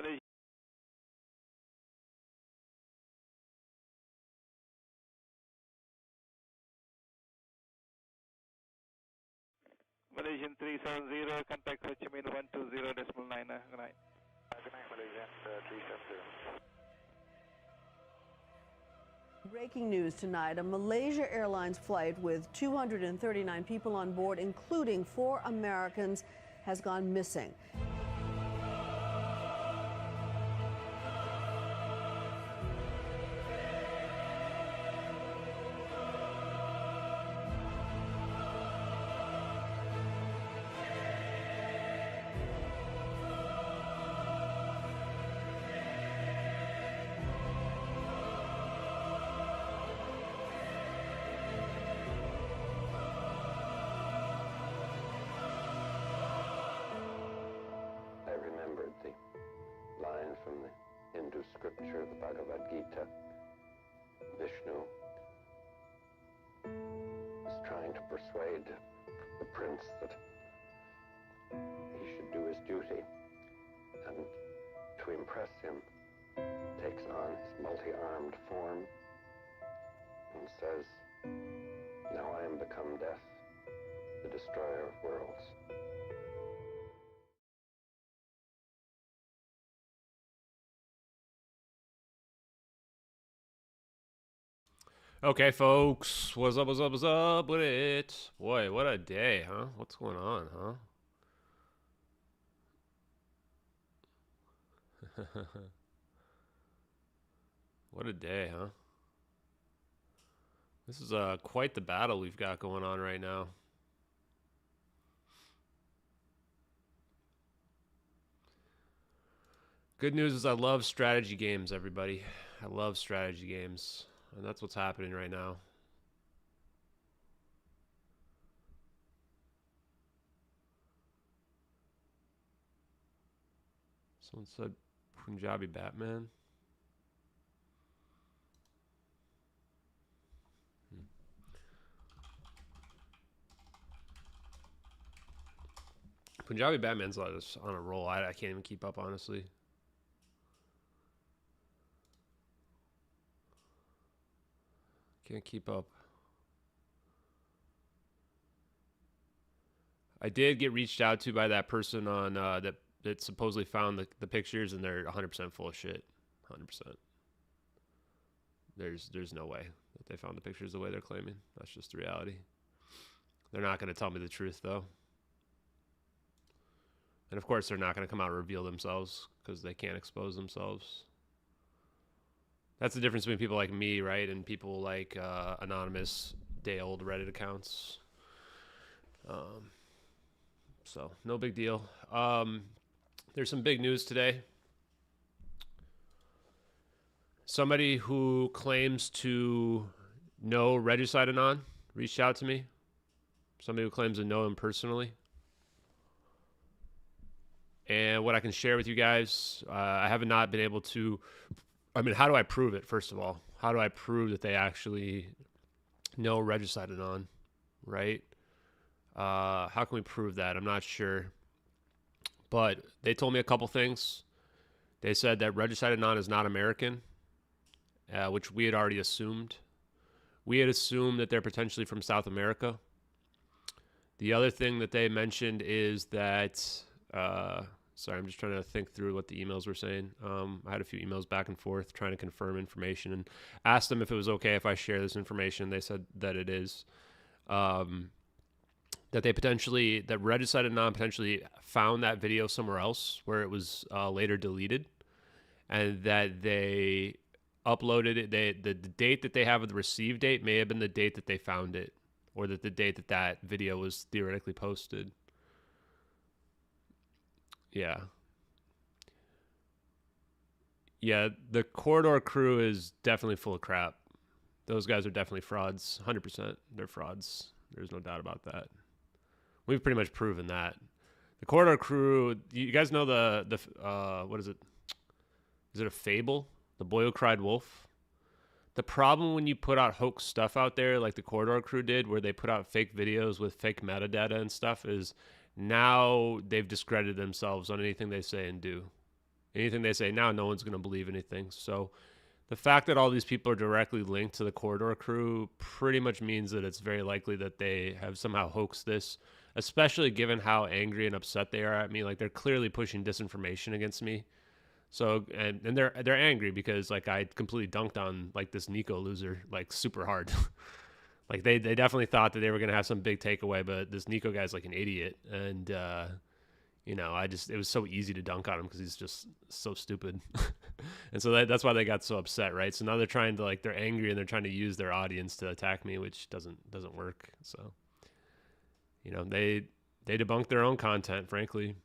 Malaysian 370, contact Ho Chi Minh 120.9. Good night. Good night, Malaysian 370. Breaking news tonight, a Malaysia Airlines flight with 239 people on board, including 4 Americans, has gone missing. I remembered the line from the Hindu scripture, the Bhagavad Gita. Vishnu is trying to persuade the prince that he should do his duty, and to impress him, takes on his multi-armed form and says, "Now I am become death, the destroyer of worlds." Okay, folks, what's up with it? Boy, what a day, huh? What's going on, huh? What a day, huh? This is quite the battle we've got going on right now. Good news is I love strategy games, everybody. I love strategy games. And that's what's happening right now. Someone said Punjabi Batman. Punjabi Batman's on a roll. I can't even keep up, honestly. Can't keep up. I did get reached out to by that person on that supposedly found the pictures, and they're 100% full of shit. 100%. There's no way that they found the pictures the way they're claiming. That's just the reality. They're not going to tell me the truth, though. And of course, they're not going to come out and reveal themselves because they can't expose themselves. That's the difference between people like me, right, and people like anonymous day-old Reddit accounts. So no big deal. There's some big news today. Somebody who claims to know Regicideanon reached out to me. Somebody who claims to know him personally. And what I can share with you guys, I have not been able to... I mean, how do I prove it, first of all? How do I prove that they actually know Regicideanon, right? How can we prove that? I'm not sure. But they told me a couple things. They said that Regicideanon is not American, which we had already assumed. We had assumed that they're potentially from South America. The other thing that they mentioned is that... sorry, I'm just trying to think through what the emails were saying. I had a few emails back and forth trying to confirm information and asked them if it was okay if I share this information. They said that it is. That Regicideanon potentially found that video somewhere else where it was later deleted, and that they uploaded it. The date that they have of the receive date may have been the date that they found it, or that the date that video was theoretically posted. Yeah. Yeah, the Corridor crew is definitely full of crap. Those guys are definitely frauds. 100%. They're frauds. There's no doubt about that. We've pretty much proven that. The Corridor crew, you guys know the what is it? Is it a fable? The Boy Who Cried Wolf? The problem when you put out hoax stuff out there like the Corridor crew did, where they put out fake videos with fake metadata and stuff, is now they've discredited themselves on anything they say and do. Anything they say now, no one's going to believe anything. So the fact that all these people are directly linked to the Corridor crew pretty much means that it's very likely that they have somehow hoaxed this, especially given how angry and upset they are at me. Like, they're clearly pushing disinformation against me. So, and they're angry because, like, I completely dunked on, like, this Nico loser, like, super hard. Like, they definitely thought that they were going to have some big takeaway, but this Nico guy's like an idiot. And, you know, it was so easy to dunk on him because he's just so stupid. And so that's why they got so upset, right? So now they're trying to, like, they're angry and they're trying to use their audience to attack me, which doesn't work. So, you know, they debunk their own content, frankly.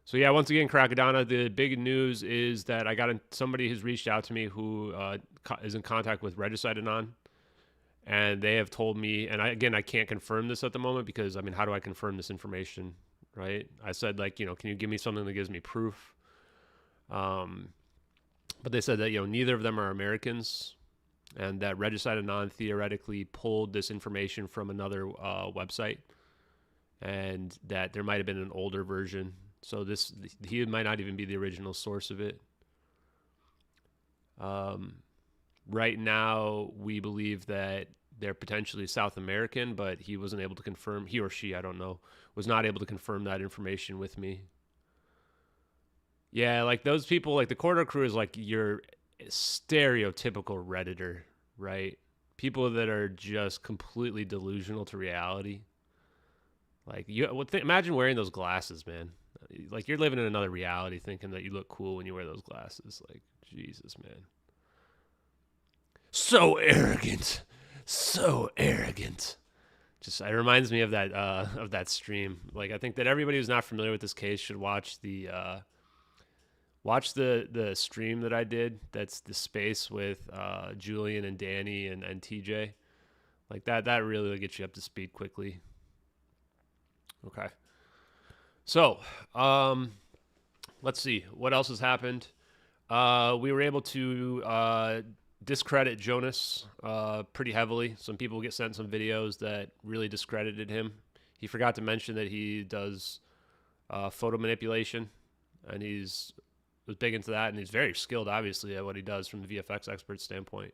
So yeah, once again, Krakadana, the big news is that I got somebody who's reached out to me who is in contact with Regicideanon, and they have told me, and I can't confirm this at the moment because, I mean, how do I confirm this information, right? I said, like, you know, can you give me something that gives me proof? But they said that, you know, neither of them are Americans, and that Regicideanon theoretically pulled this information from another website, and that there might have been an older version. So he might not even be the original source of it. Right now, we believe that they're potentially South American, but he wasn't able to confirm, he or she, I don't know, was not able to confirm that information with me. Yeah, like those people, like the Corridor crew is like your stereotypical Redditor, right? People that are just completely delusional to reality. Like, imagine wearing those glasses, man. Like, you're living in another reality thinking that you look cool when you wear those glasses. Like, Jesus, man. So arrogant. So arrogant. Just, it reminds me of that stream. Like, I think that everybody who's not familiar with this case should watch the stream that I did. That's the space with Julian and Danny and TJ. Like, that really gets you up to speed quickly. Okay. So, let's see. What else has happened? We were able to discredit Jonas pretty heavily. Some people get sent some videos that really discredited him. He forgot to mention that he does photo manipulation, and was big into that, and he's very skilled, obviously, at what he does from the VFX expert standpoint,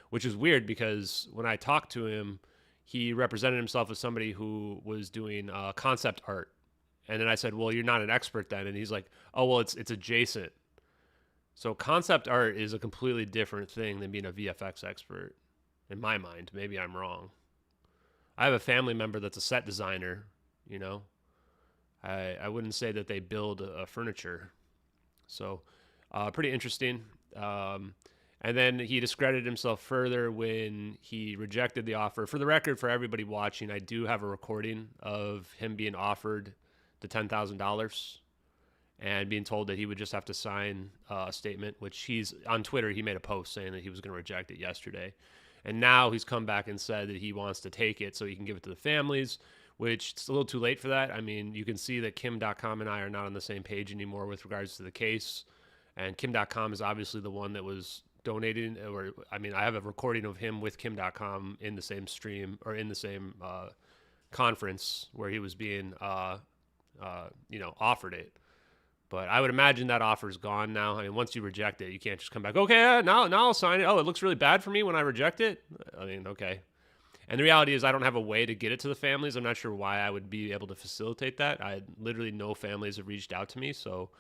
which is weird because when I talked to him, he represented himself as somebody who was doing concept art. And then I said, well, you're not an expert then. And he's like, oh, well, it's adjacent. So concept art is a completely different thing than being a VFX expert, in my mind. Maybe I'm wrong. I have a family member that's a set designer, you know. I wouldn't say that they build furniture. So pretty interesting. And then he discredited himself further when he rejected the offer. For the record, for everybody watching, I do have a recording of him being offered the $10,000 and being told that he would just have to sign a statement, which he's on Twitter. He made a post saying that he was going to reject it yesterday. And now he's come back and said that he wants to take it so he can give it to the families, which it's a little too late for that. I mean, you can see that Kim.com and I are not on the same page anymore with regards to the case. And Kim.com is obviously the one that was donating, or I mean, I have a recording of him with Kim.com in the same stream or in the same conference where he was being offered it. But I would imagine that offer's gone now. I mean, once you reject it, you can't just come back, okay, now I'll sign it. Oh, it looks really bad for me when I reject it? I mean, okay. And the reality is I don't have a way to get it to the families. I'm not sure why I would be able to facilitate that. Literally no families have reached out to me. So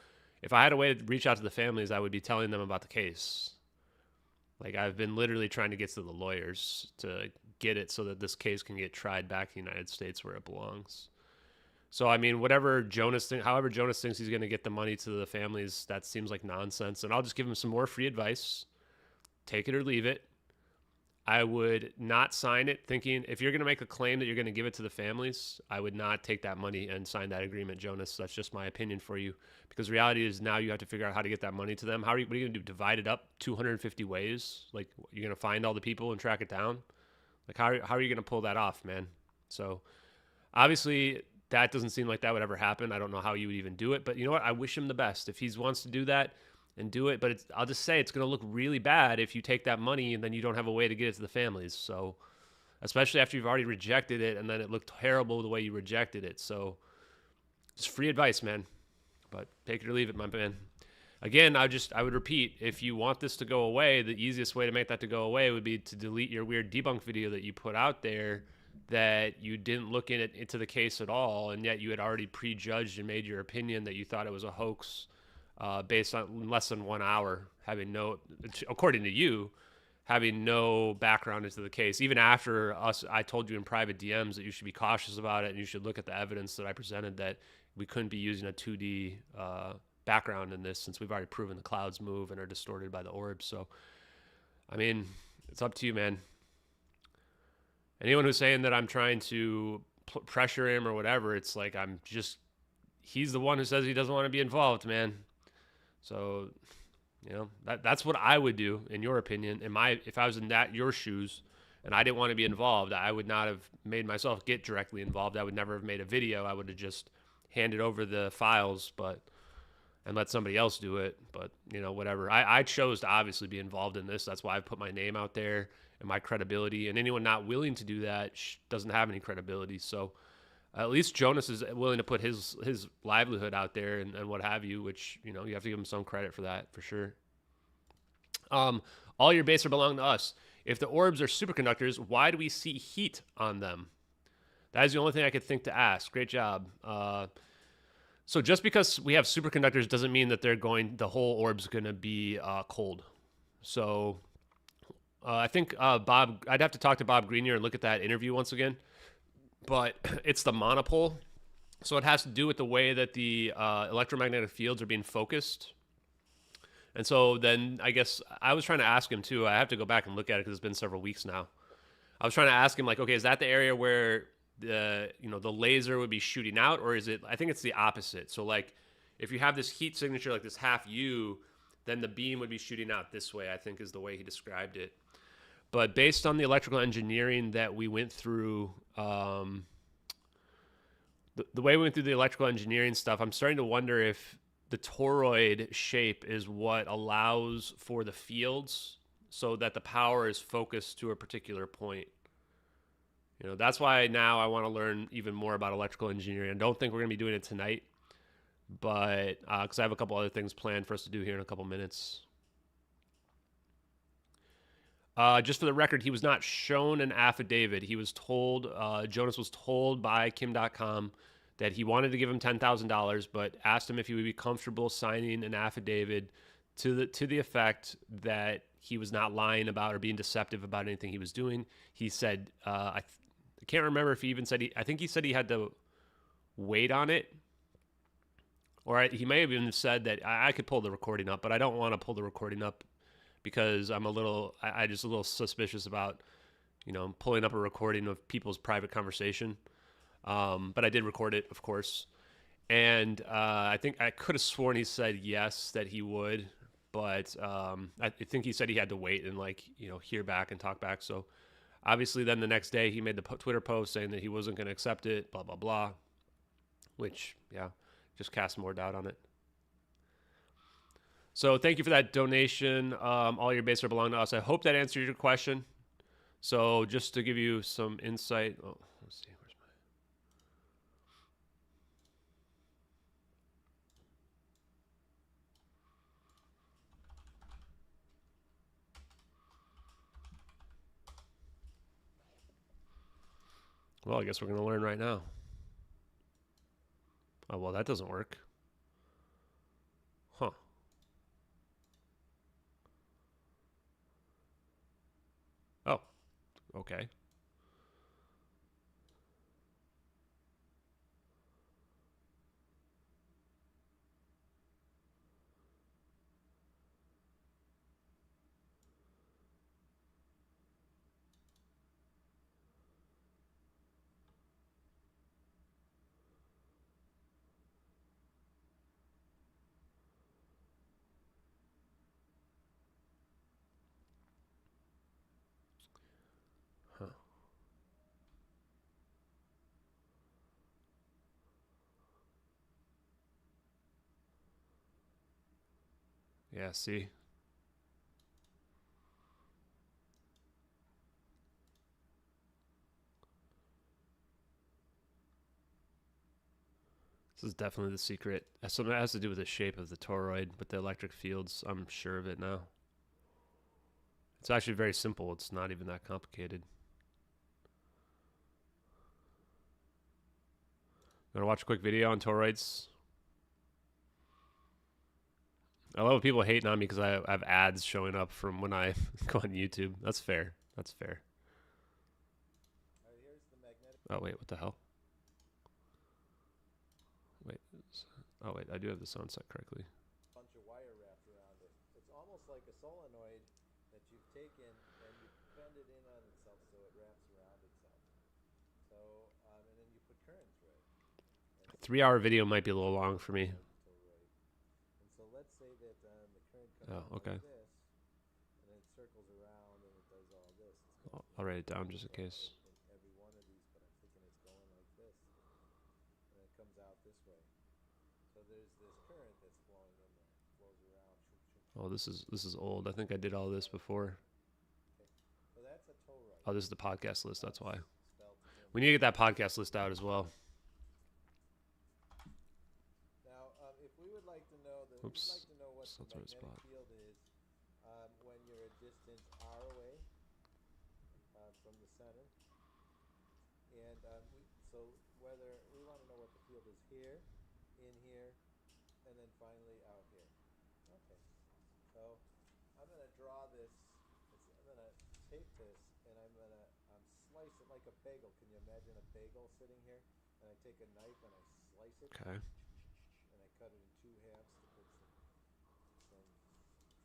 if I had a way to reach out to the families, I would be telling them about the case. Like, I've been literally trying to get to the lawyers to get it so that this case can get tried back in the United States where it belongs. So, I mean, however Jonas thinks he's going to get the money to the families, that seems like nonsense. And I'll just give him some more free advice. Take it or leave it. I would not sign it thinking, if you're going to make a claim that you're going to give it to the families, I would not take that money and sign that agreement, Jonas. That's just my opinion for you. Because the reality is now you have to figure out how to get that money to them. What are you going to do? Divide it up 250 ways? Like, you're going to find all the people and track it down? Like, how are you going to pull that off, man? So, obviously, that doesn't seem like that would ever happen. I don't know how you would even do it. But you know what? I wish him the best. If he wants to do that and do it. But I'll just say it's going to look really bad if you take that money and then you don't have a way to get it to the families. So, especially after you've already rejected it and then it looked terrible the way you rejected it. So, just free advice, man. But take it or leave it, my man. again, I would repeat, if you want this to go away, the easiest way to make that to go away would be to delete your weird debunk video that you put out there that you didn't look into the case at all, and yet you had already prejudged and made your opinion that you thought it was a hoax based on less than 1 hour, having no, according to you, having no background into the case. Even after I told you in private DMs that you should be cautious about it and you should look at the evidence that I presented, that we couldn't be using a 2D background in this since we've already proven the clouds move and are distorted by the orbs. So, I mean, it's up to you, man. Anyone who's saying that I'm trying to pressure him or whatever, it's like he's the one who says he doesn't want to be involved, man. So, you know, that's what I would do, in your opinion. If I was in your shoes and I didn't want to be involved, I would not have made myself get directly involved. I would never have made a video. I would have just handed over the files and let somebody else do it. But, you know, whatever. I chose to obviously be involved in this. That's why I put my name out there and my credibility. And anyone not willing to do that doesn't have any credibility. So at least Jonas is willing to put his livelihood out there and what have you, which, you know, you have to give him some credit for that, for sure. All your base are belong to us. If the orbs are superconductors, why do we see heat on them? That is the only thing I could think to ask. Great job. So just because we have superconductors doesn't mean that the whole orb's going to be cold. So I think Bob, I'd have to talk to Bob Greenier and look at that interview once again. But it's the monopole. So it has to do with the way that the electromagnetic fields are being focused. And so then I guess I was trying to ask him too. I have to go back and look at it because it's been several weeks now. I was trying to ask him, like, okay, is that the area where the laser would be shooting out, or is it? I think it's the opposite. So like, if you have this heat signature like this half U, then the beam would be shooting out this way, I think is the way he described it. But based on the electrical engineering that we went through, the way we went through the electrical engineering stuff, I'm starting to wonder if the toroid shape is what allows for the fields so that the power is focused to a particular point. You know, that's why now I want to learn even more about electrical engineering. I don't think we're going to be doing it tonight, but because I have a couple other things planned for us to do here in a couple minutes. Just for the record, he was not shown an affidavit. He was told, Jonas was told by Kim.com that he wanted to give him $10,000, but asked him if he would be comfortable signing an affidavit to the effect that he was not lying about or being deceptive about anything he was doing. He said, I can't remember if he even said, I think he said he had to wait on it. Or he may have even said that I could pull the recording up, but I don't want to pull the recording up because I'm just a little suspicious about, you know, pulling up a recording of people's private conversation. But I did record it, of course. And I think I could have sworn he said yes, that he would. But I think he said he had to wait and, like, you know, hear back and talk back. So obviously then the next day he made the Twitter post saying that he wasn't going to accept it, blah, blah, blah. Which, yeah, just cast more doubt on it. So thank you for that donation. All your bases belong to us. I hope that answered your question. So just to give you some insight. Oh, let's see. Where's my... Well, I guess we're going to learn right now. Oh, well, that doesn't work. Huh. Oh, okay. Huh. Yeah, see? This is definitely the secret. Something that has to do with the shape of the toroid, but the electric fields, I'm sure of it now. It's actually very simple. It's not even that complicated. Want to watch a quick video on toroids? I love when people hating on me because I have ads showing up from when I go on YouTube. That's fair. That's fair. Oh, wait, what the hell? Wait. Oh, wait, I do have the sound set correctly. Bunch of wire wrapped around it. It's almost like a solenoid that you've taken and you bend it in on itself so it wraps around itself. So, and then you put current through it. 3-hour video might be a little long for me. And so let's say that the current comes okay. like this, and then it circles around and it does all this. I'll write it down just in case. In every one of these, but I'm thinking it's going like this, and it comes out this way. So there's this current that's flowing in there, flows around. Oh, this is old. I think I did all this before. Okay. So that's a toroid. Oh, this is the podcast list. That's why. We need to get that podcast list out as well. Now, if we would like to know the, Oops. we'd like to know what So the that's the right magnetic spot. field is when you're a distance r away from the center, and so whether we want to know what the field is here, in here, and then finally out here. Okay, so I'm going to draw this. I'm going to take this and I'm going to slice it like a bagel. Can you imagine a bagel sitting here? And I take a knife and I slice it. Okay. And I cut it in 2 halves to put some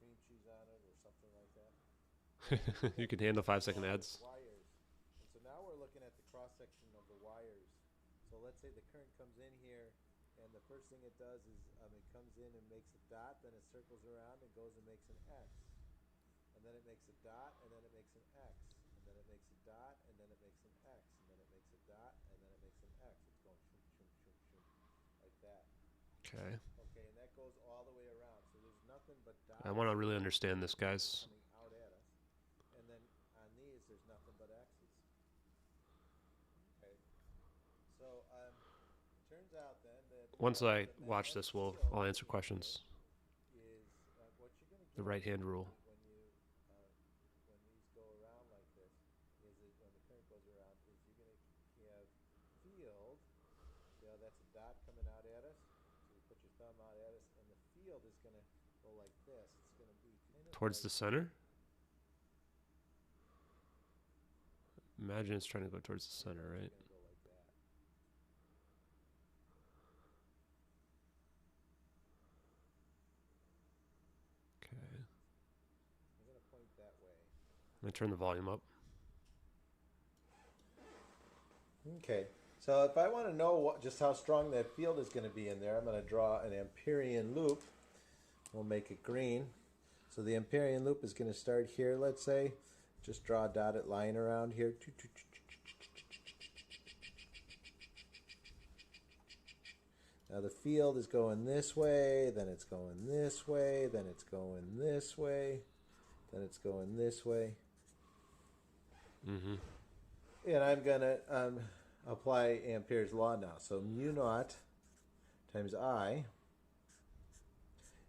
cream cheese on it or something like that. You can handle 5-second ads. Wires. And so now we're looking at the cross section of the wires. So let's say the current comes in here, and the first thing it does is it comes in and makes a dot, then it circles around and goes and makes an X. And then it makes a dot, and then it makes an X. And then it makes a dot, and then it makes an X. And then it makes a dot, and then it makes an X. It's going shoom, shoom, shoom, shoom, like that. Okay. Okay, and that goes all the way around. So there's nothing but dots. I want to really understand this, guys. Coming out at us. And then on these, there's nothing but X's. Okay. So turns out then that Once I the watch magnetic this, I'll field answer questions. is what you're going to The right-hand rule. when these go around like this is that when the current goes around is you're going to have field. See how that's a dot coming out at us? So you put your thumb out at us, and the field is going to go like this. It's going to be kind of Towards the like center? Imagine it's trying to go towards the center, right? It's going to go like that. Okay. I'm going to point that way. I'm going to turn the volume up. Okay, so if I want to know just how strong that field is going to be in there, I'm going to draw an Amperian loop. We'll make it green. So the Amperian loop is going to start here, let's say. Just draw a dotted line around here. Now the field is going this way, then it's going this way, then it's going this way, then it's going this way. Mm-hmm. And I'm going to apply Ampere's law now. So mu naught times I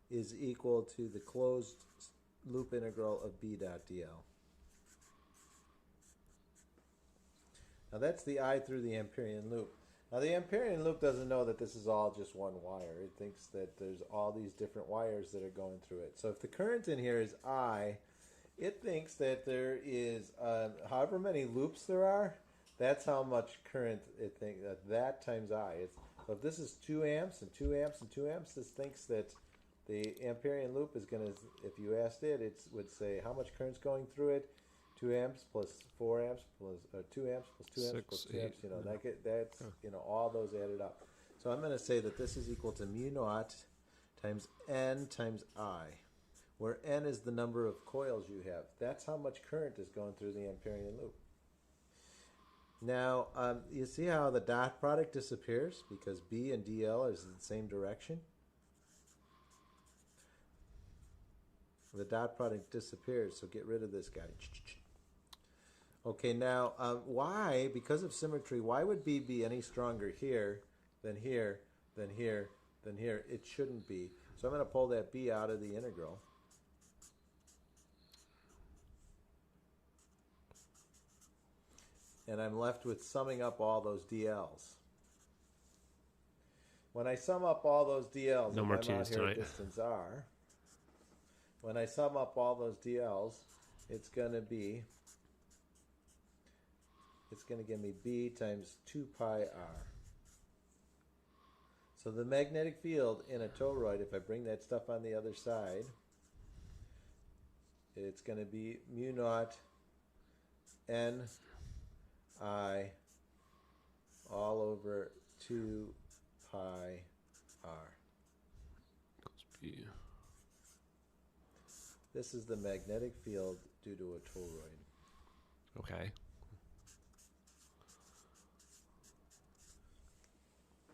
is equal to the closed loop integral of B dot dl. Now that's the I through the Amperian loop. Now the Amperian loop doesn't know that this is all just one wire. It thinks that there's all these different wires that are going through it. So if the current in here is I, it thinks that there is however many loops there are, that's how much current it thinks. That times I. So if this is 2 amps and 2 amps and 2 amps, this thinks that the Amperian loop is going to, if you asked it, it would say how much current's going through it. 2 amps plus 4 amps plus 2 amps plus 2 amps plus 2 amps. You know, that's you know, all those added up. So I'm going to say that this is equal to mu naught times N times I, where N is the number of coils you have. That's how much current is going through the Amperian loop. Now, you see how the dot product disappears because B and DL is in the same direction? The dot product disappears, so get rid of this guy. Okay, now, why, because of symmetry, why would B be any stronger here than here? than here, it shouldn't be. So I'm going to pull that b out of the integral. And I'm left with summing up all those DLs. When I sum up all those DLs, no I'm out here tonight. at distance r. When I sum up all those DLs, it's going to give me b times 2 pi r. So the magnetic field in a toroid, if I bring that stuff on the other side, it's going to be mu naught n I all over 2 pi r. This is the magnetic field due to a toroid. Okay.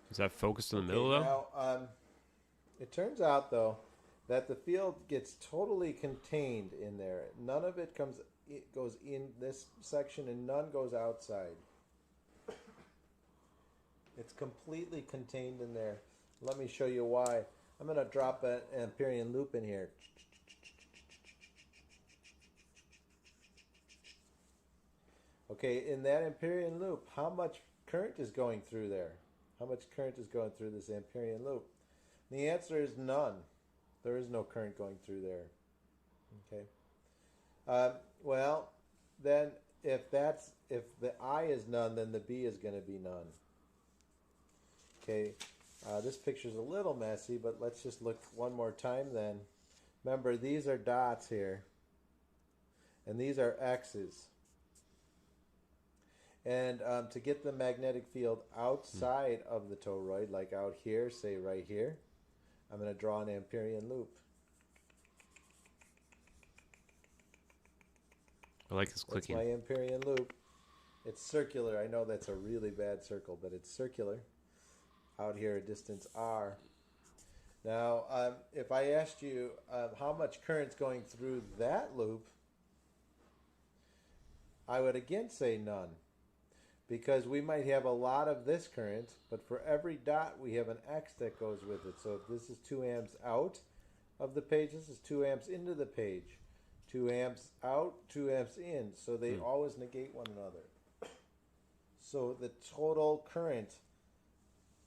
Is that focused in the middle, though? Now, it turns out, though, that the field gets totally contained in there. None of it goes in this section, and none goes outside. It's completely contained in there. Let me show you why. I'm going to drop an Amperian loop in here. Okay, in that Amperian loop, how much current is going through there? How much current is going through this Amperian loop? The answer is none. There is no current going through there. Okay. Well, then if the I is none, then the B is going to be none. Okay. This picture's a little messy, but let's just look one more time then. Remember, these are dots here, and these are X's. And to get the magnetic field outside of the toroid, like out here, say right here, I'm going to draw an Amperian loop. I like this clicking. That's my Amperian loop. It's circular. I know that's a really bad circle, but it's circular. Out here at distance r. Now, if I asked you how much current's going through that loop, I would again say none. Because we might have a lot of this current, but for every dot we have an X that goes with it. So if this is 2 amps out of the page, this is 2 amps into the page. 2 amps out, 2 amps in. So they always negate one another. So the total current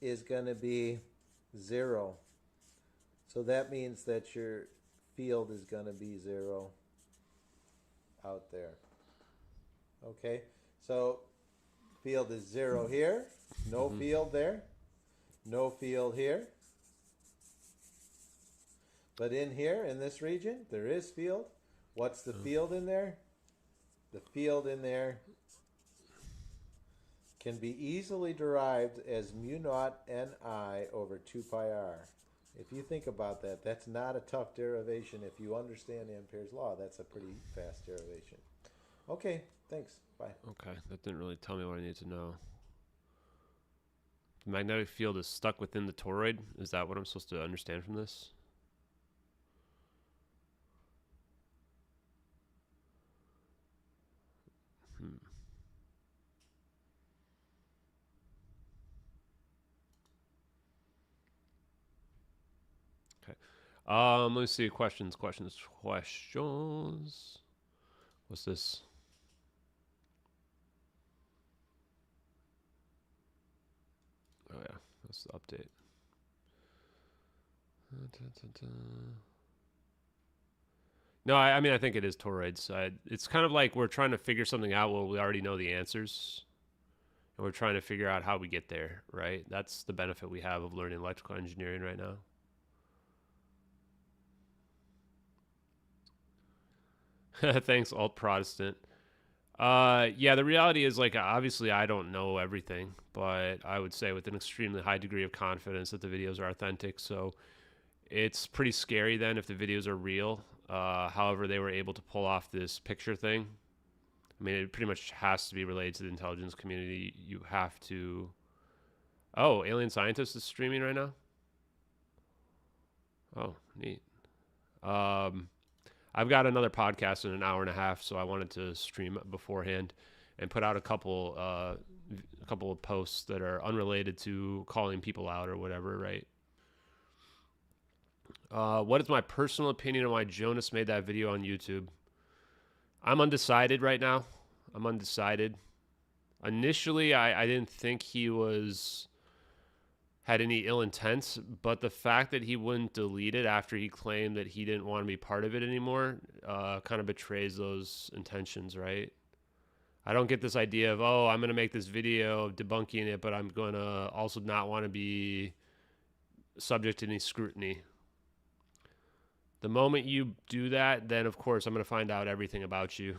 is going to be 0. So that means that your field is going to be 0 out there. Okay, so field is 0 here, no field there, no field here. But in here, in this region, there is field. What's the field in there? The field in there can be easily derived as mu naught Ni over 2 pi r. If you think about that, that's not a tough derivation. If you understand Ampere's law, that's a pretty fast derivation. Okay, thanks. Bye. Okay, that didn't really tell me what I need to know. The magnetic field is stuck within the toroid. Is that what I'm supposed to understand from this? Okay. Let me see. Questions. What's this? Oh yeah, that's the update. No, I mean I think it is toroids. It's kind of like we're trying to figure something out. Well, we already know the answers, and we're trying to figure out how we get there. Right? That's the benefit we have of learning electrical engineering right now. Thanks, Alt Protestant. Yeah, the reality is, like, obviously I don't know everything, but I would say with an extremely high degree of confidence that the videos are authentic. So it's pretty scary then if the videos are real. However, they were able to pull off this picture thing. I mean, it pretty much has to be related to the intelligence community. You have to... Oh, Alien Scientist is streaming right now? Oh, neat. I've got another podcast in an hour and a half, so I wanted to stream beforehand and put out a couple a couple of posts that are unrelated to calling people out or whatever, right? What is my personal opinion on why Jonas made that video on YouTube? I'm undecided right now. I'm undecided. Initially, I didn't think he had any ill intent, but the fact that he wouldn't delete it after he claimed that he didn't want to be part of it anymore kind of betrays those intentions, right? I don't get this idea of, oh, I'm going to make this video debunking it, but I'm going to also not want to be subject to any scrutiny. The moment you do that, then of course I'm going to find out everything about you,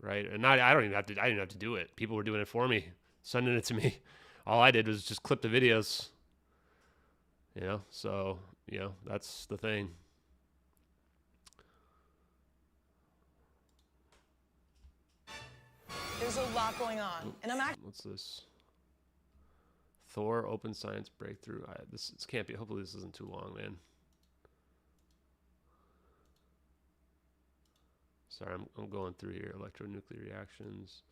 right? And I didn't have to do it. People were doing it for me, sending it to me. All I did was just clip the videos, so, that's the thing. There's a lot going on, and I'm actually. What's this? Thor open science breakthrough. This can't be. Hopefully this isn't too long, man. Sorry, I'm going through here. Electronuclear reactions.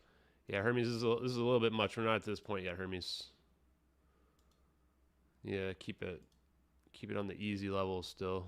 Yeah, Hermes, this is a little bit much. We're not at this point yet, Hermes. Yeah, keep it on the easy level still.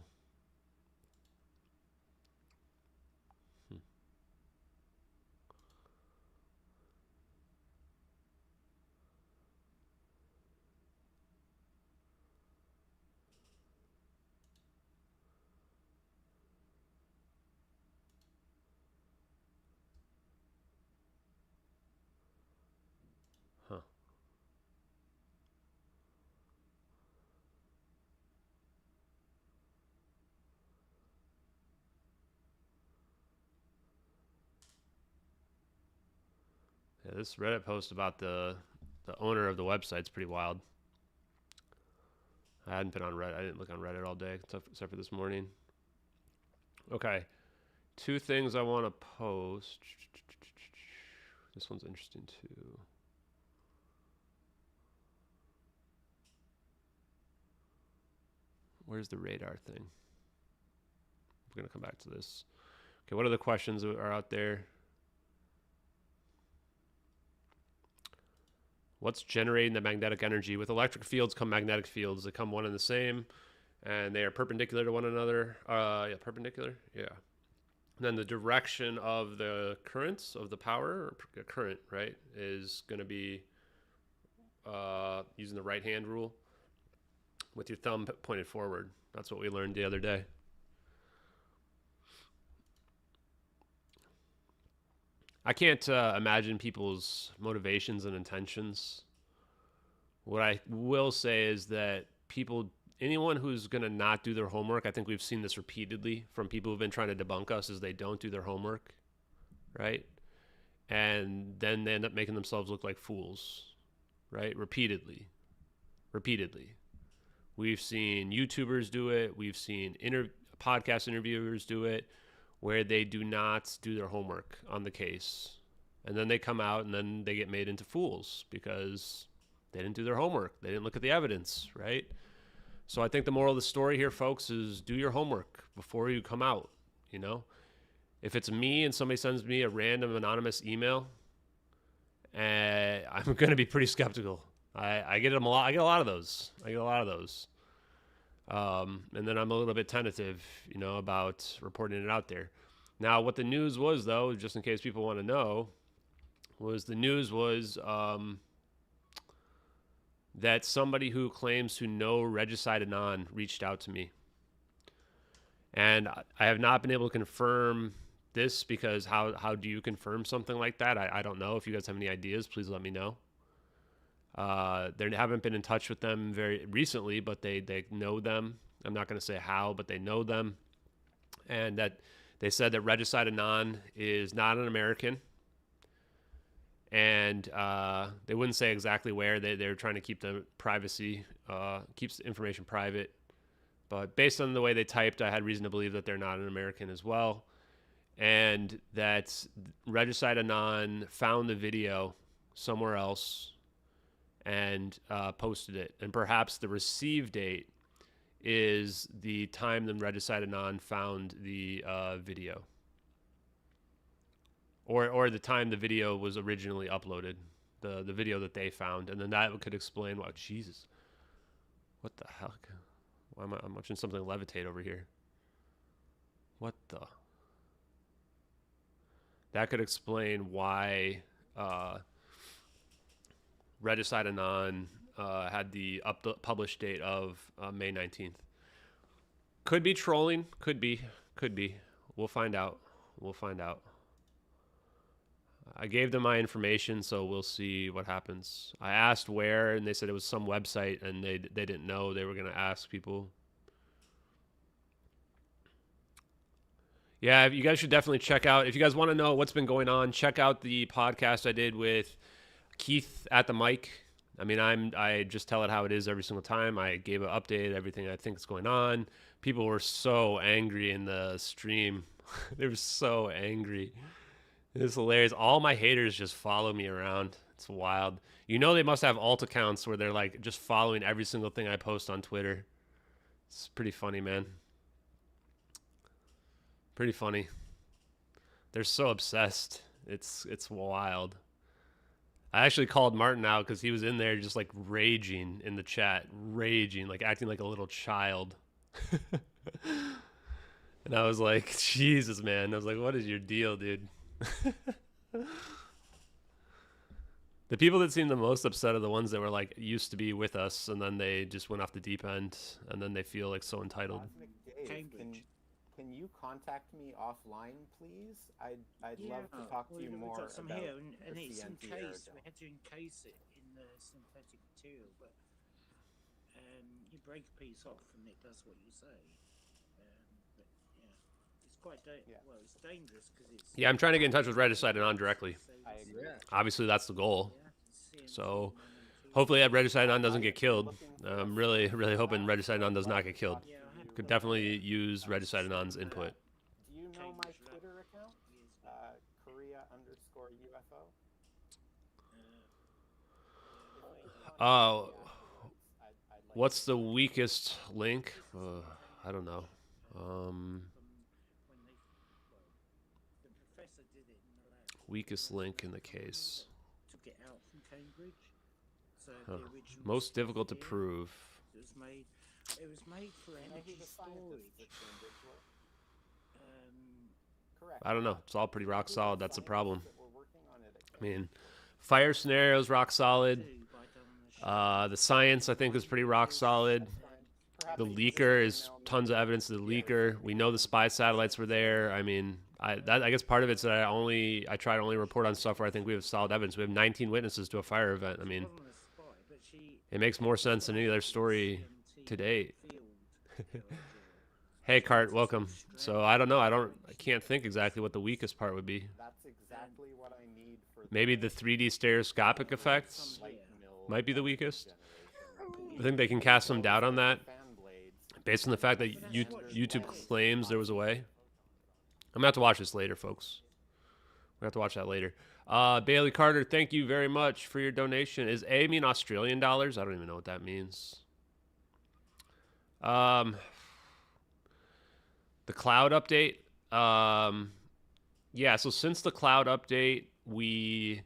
Yeah, this Reddit post about the owner of the website's pretty wild. I hadn't been on Reddit. I didn't look on Reddit all day except for this morning. Okay. 2 things I want to post. This one's interesting too. Where's the radar thing? We're going to come back to this. Okay, what other questions are out there? What's generating the magnetic energy? With electric fields come magnetic fields. They come one and the same, and they are perpendicular to one another. Yeah, perpendicular. Yeah. And then the direction of the currents of the power, or current, right, is going to be using the right-hand rule with your thumb pointed forward. That's what we learned the other day. I can't imagine people's motivations and intentions. What I will say is that anyone who's going to not do their homework, I think we've seen this repeatedly from people who've been trying to debunk us, is they don't do their homework, right? And then they end up making themselves look like fools, right? Repeatedly. We've seen YouTubers do it. We've seen podcast interviewers do it, where they do not do their homework on the case. And then they come out and then they get made into fools because they didn't do their homework. They didn't look at the evidence, right? So I think the moral of the story here, folks, is do your homework before you come out, If it's me and somebody sends me a random anonymous email, I'm going to be pretty skeptical. I get them a lot. I get a lot of those. And then I'm a little bit tentative, about reporting it out there. Now, what the news was, though, just in case people want to know, was that somebody who claims to know Regicideanon reached out to me. And I have not been able to confirm this because how do you confirm something like that? I don't know. If you guys have any ideas, please let me know. They haven't been in touch with them very recently, but they know them. I'm not going to say how, but they know them. And that they said that Regicideanon is not an American. And they wouldn't say exactly where. They're trying to keep the privacy, keeps the information private. But based on the way they typed, I had reason to believe that they're not an American as well. And that Regicideanon found the video somewhere else and posted it. And perhaps the receive date is the time that Regicideanon found the video. Or the time the video was originally uploaded. the video that they found, and then that could explain why. Jesus, what the heck? Why am I'm watching something levitate over here? What the? That could explain why Regicideanon had the published date of May 19th. Could be trolling. Could be. We'll find out. I gave them my information, so we'll see what happens. I asked where, and they said it was some website, and they didn't know. They were going to ask people. Yeah, you guys should definitely check out. If you guys want to know what's been going on, check out the podcast I did with Keith at the mic. I mean, I just tell it how it is every single time. I gave an update, everything I think is going on. People were so angry in the stream. They were so angry. It was hilarious. All my haters just follow me around. It's wild. You know they must have alt accounts where they're like just following every single thing I post on Twitter. It's pretty funny, man. Pretty funny. They're so obsessed. It's wild. I actually called Martin out because he was in there just like raging in the chat. Raging, like acting like a little child. And I was like, Jesus, man. I was like, what is your deal, dude? The people that seem the most upset are the ones that were like used to be with us, and then they just went off the deep end, and then they feel like so entitled. Can you contact me offline, please? I'd love to talk to you more about some here, and the it's CNT encased. air We had to encase it in the synthetic material, but you break a piece off and it does what you say. But yeah, it's quite well, it's dangerous because it's. Yeah, I'm trying to get in touch with Regicideanon directly. I agree. Obviously, that's the goal. So hopefully, that Regicideanon doesn't get killed. I'm really hoping Regicideanon does not get killed. Could definitely use Regicideanon's input. Do you know my Twitter account? Korea_UFO. What's the weakest link? I don't know. Weakest link in the case. Took it out from Cambridge. So Huh. the original Most difficult to prove. It was made for energy storage. Correct. I don't know. It's all pretty rock solid. That's the problem. I mean, fire scenarios rock solid. The science I think is pretty rock solid. The leaker is tons of evidence of the leaker. We know the spy satellites were there. I mean, I guess part of it's that I try to only report on stuff where I think we have solid evidence. We have 19 witnesses to a fire event. I mean, it makes more sense than any other story to date. Hey, Cart, welcome. So I don't know. I can't think exactly what the weakest part would be. That's exactly what I need for Maybe the 3D stereoscopic effects might be the weakest. I think they can cast some doubt on that based on the fact that YouTube claims there was a way. I'm going to have to watch this later, folks. We're going to have to watch that later. Bailey Carter, thank you very much for your donation. Is A mean Australian dollars? I don't even know what that means. The cloud update. Yeah, so since the cloud update, we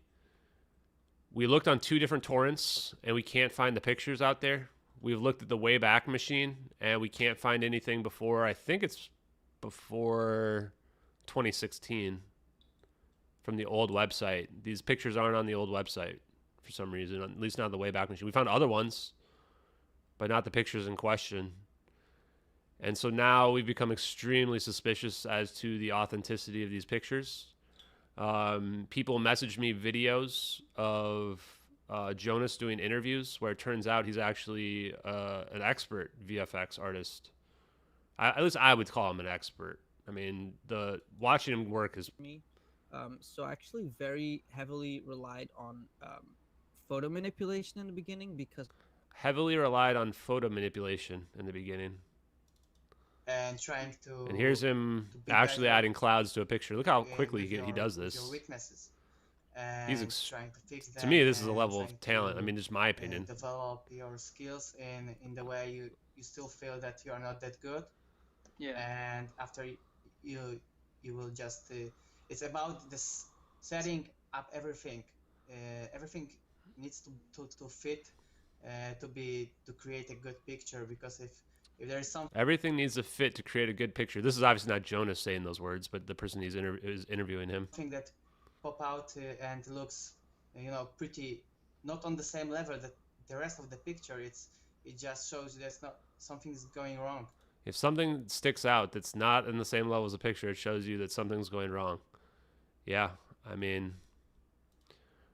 looked on 2 different torrents, and we can't find the pictures out there. We've looked at the Wayback Machine, and we can't find anything before, I think it's before 2016 from the old website. These pictures aren't on the old website for some reason, at least not the Wayback Machine. We found other ones, but not the pictures in question. And so now we've become extremely suspicious as to the authenticity of these pictures. People message me videos of Jonas doing interviews where it turns out he's actually an expert VFX artist. At least I would call him an expert. I mean, watching him work is... So I actually very heavily relied on photo manipulation in the beginning because... Heavily relied on photo manipulation in the beginning. And trying to... And here's him actually adding clouds to a picture. Look how quickly he does this. Your weaknesses. He's trying to fix to me, this is a level of talent. I mean, just my opinion. Develop your skills in the way you still feel that you are not that good. Yeah. And after you will just... it's about this setting up everything. Everything needs to fit to create a good picture, because if there is something, everything needs to fit to create a good picture. This is obviously not Jonas saying those words, but the person is interviewing him. Something that pop out and looks, pretty not on the same level that the rest of the picture, it just shows you there's not something's going wrong. If something sticks out that's not in the same level as the picture, it shows you that something's going wrong. Yeah, I mean,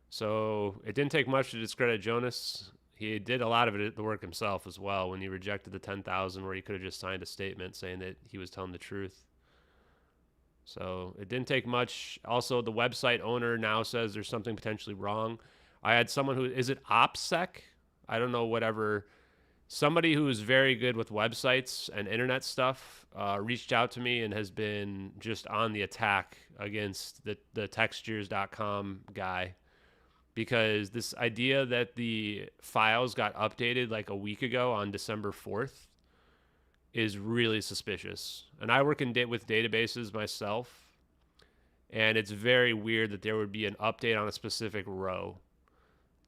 so it didn't take much to discredit Jonas. He did a lot of the work himself as well when he rejected the 10,000, where he could have just signed a statement saying that he was telling the truth. So it didn't take much. Also, the website owner now says there's something potentially wrong. I had someone who, is it OPSEC? I don't know, whatever. Somebody who is very good with websites and internet stuff reached out to me and has been just on the attack against the textures.com guy, because this idea that the files got updated like a week ago on December 4th is really suspicious. And I work with databases myself, and it's very weird that there would be an update on a specific row.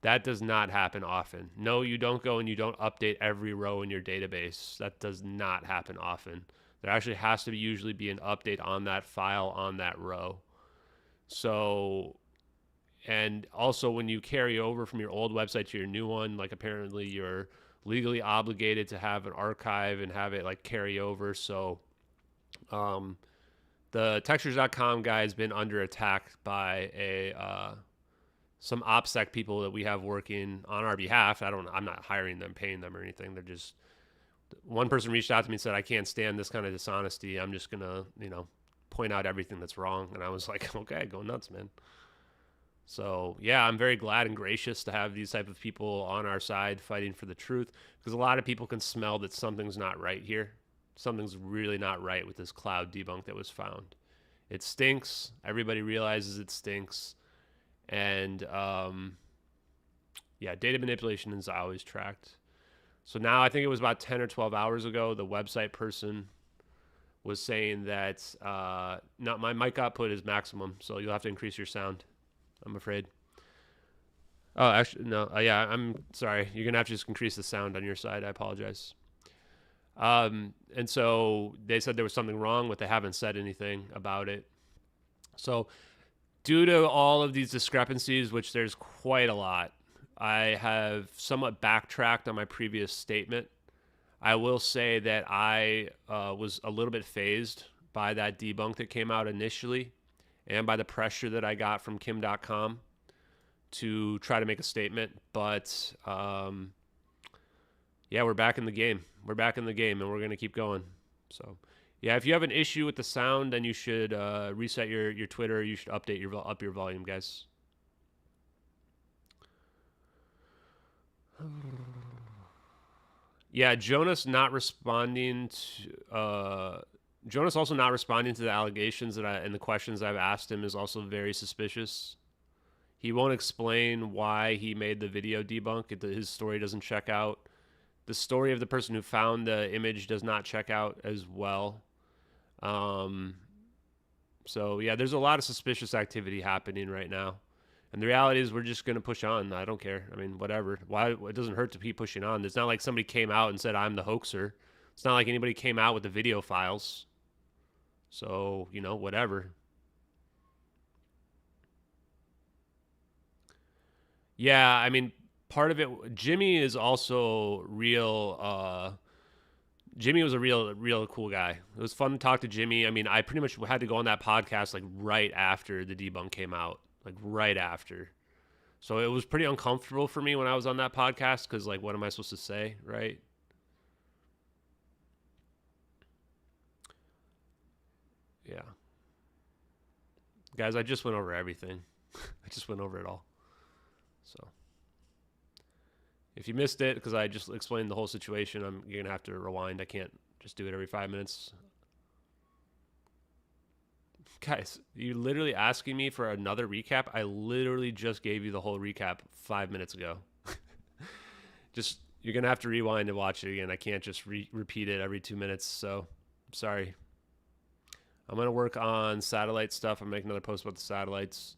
That does not happen often. No, you don't go and you don't update every row in your database. That does not happen often. There actually has to usually be an update on that file on that row. So, and also when you carry over from your old website to your new one, like apparently you're legally obligated to have an archive and have it like carry over. So the textures.com guy has been under attack by some OPSEC people that we have working on our behalf. I'm not hiring them, paying them or anything. They're just, one person reached out to me and said, I can't stand this kind of dishonesty. I'm just going to, point out everything that's wrong. And I was like, okay, go nuts, man. So yeah, I'm very glad and gracious to have these type of people on our side fighting for the truth, because a lot of people can smell that something's not right here. Something's really not right with this cloud debunk that was found. It stinks. Everybody realizes it stinks. And yeah, data manipulation is always tracked. So now I think it was about 10 or 12 hours ago, the website person was saying that my mic output is maximum, so you'll have to increase your sound, I'm afraid. Oh, actually, no. Yeah, I'm sorry. You're going to have to just increase the sound on your side. I apologize. And so they said there was something wrong, but they haven't said anything about it. So due to all of these discrepancies, which there's quite a lot, I have somewhat backtracked on my previous statement. I will say that I was a little bit fazed by that debunk that came out initially, and by the pressure that I got from Kim.com to try to make a statement. But yeah, we're back in the game. We're back in the game, and we're going to keep going. So yeah, if you have an issue with the sound, then you should reset your Twitter. You should up your volume, guys. Yeah, Jonas not responding to Jonas also not responding to the allegations and the questions I've asked him is also very suspicious. He won't explain why he made the video debunk. His story doesn't check out. The story of the person who found the image does not check out as well. So yeah, there's a lot of suspicious activity happening right now. And the reality is we're just going to push on. I don't care. I mean, whatever. Why? It doesn't hurt to keep pushing on. It's not like somebody came out and said, I'm the hoaxer. It's not like anybody came out with the video files. So, whatever. Yeah, I mean, part of it, Jimmy is also real. Jimmy was a real cool guy. It was fun to talk to Jimmy. I mean, I pretty much had to go on that podcast like right after the debunk came out. Like right after. So it was pretty uncomfortable for me when I was on that podcast because, like, what am I supposed to say, right? Yeah. Guys, I just went over everything. I just went over it all. So if you missed it because I just explained the whole situation, you're going to have to rewind. I can't just do it every 5 minutes. Guys, you're literally asking me for another recap? I literally just gave you the whole recap 5 minutes ago. You're going to have to rewind and watch it again. I can't just repeat it every 2 minutes, so I'm sorry. I'm going to work on satellite stuff. I'm making another post about the satellites.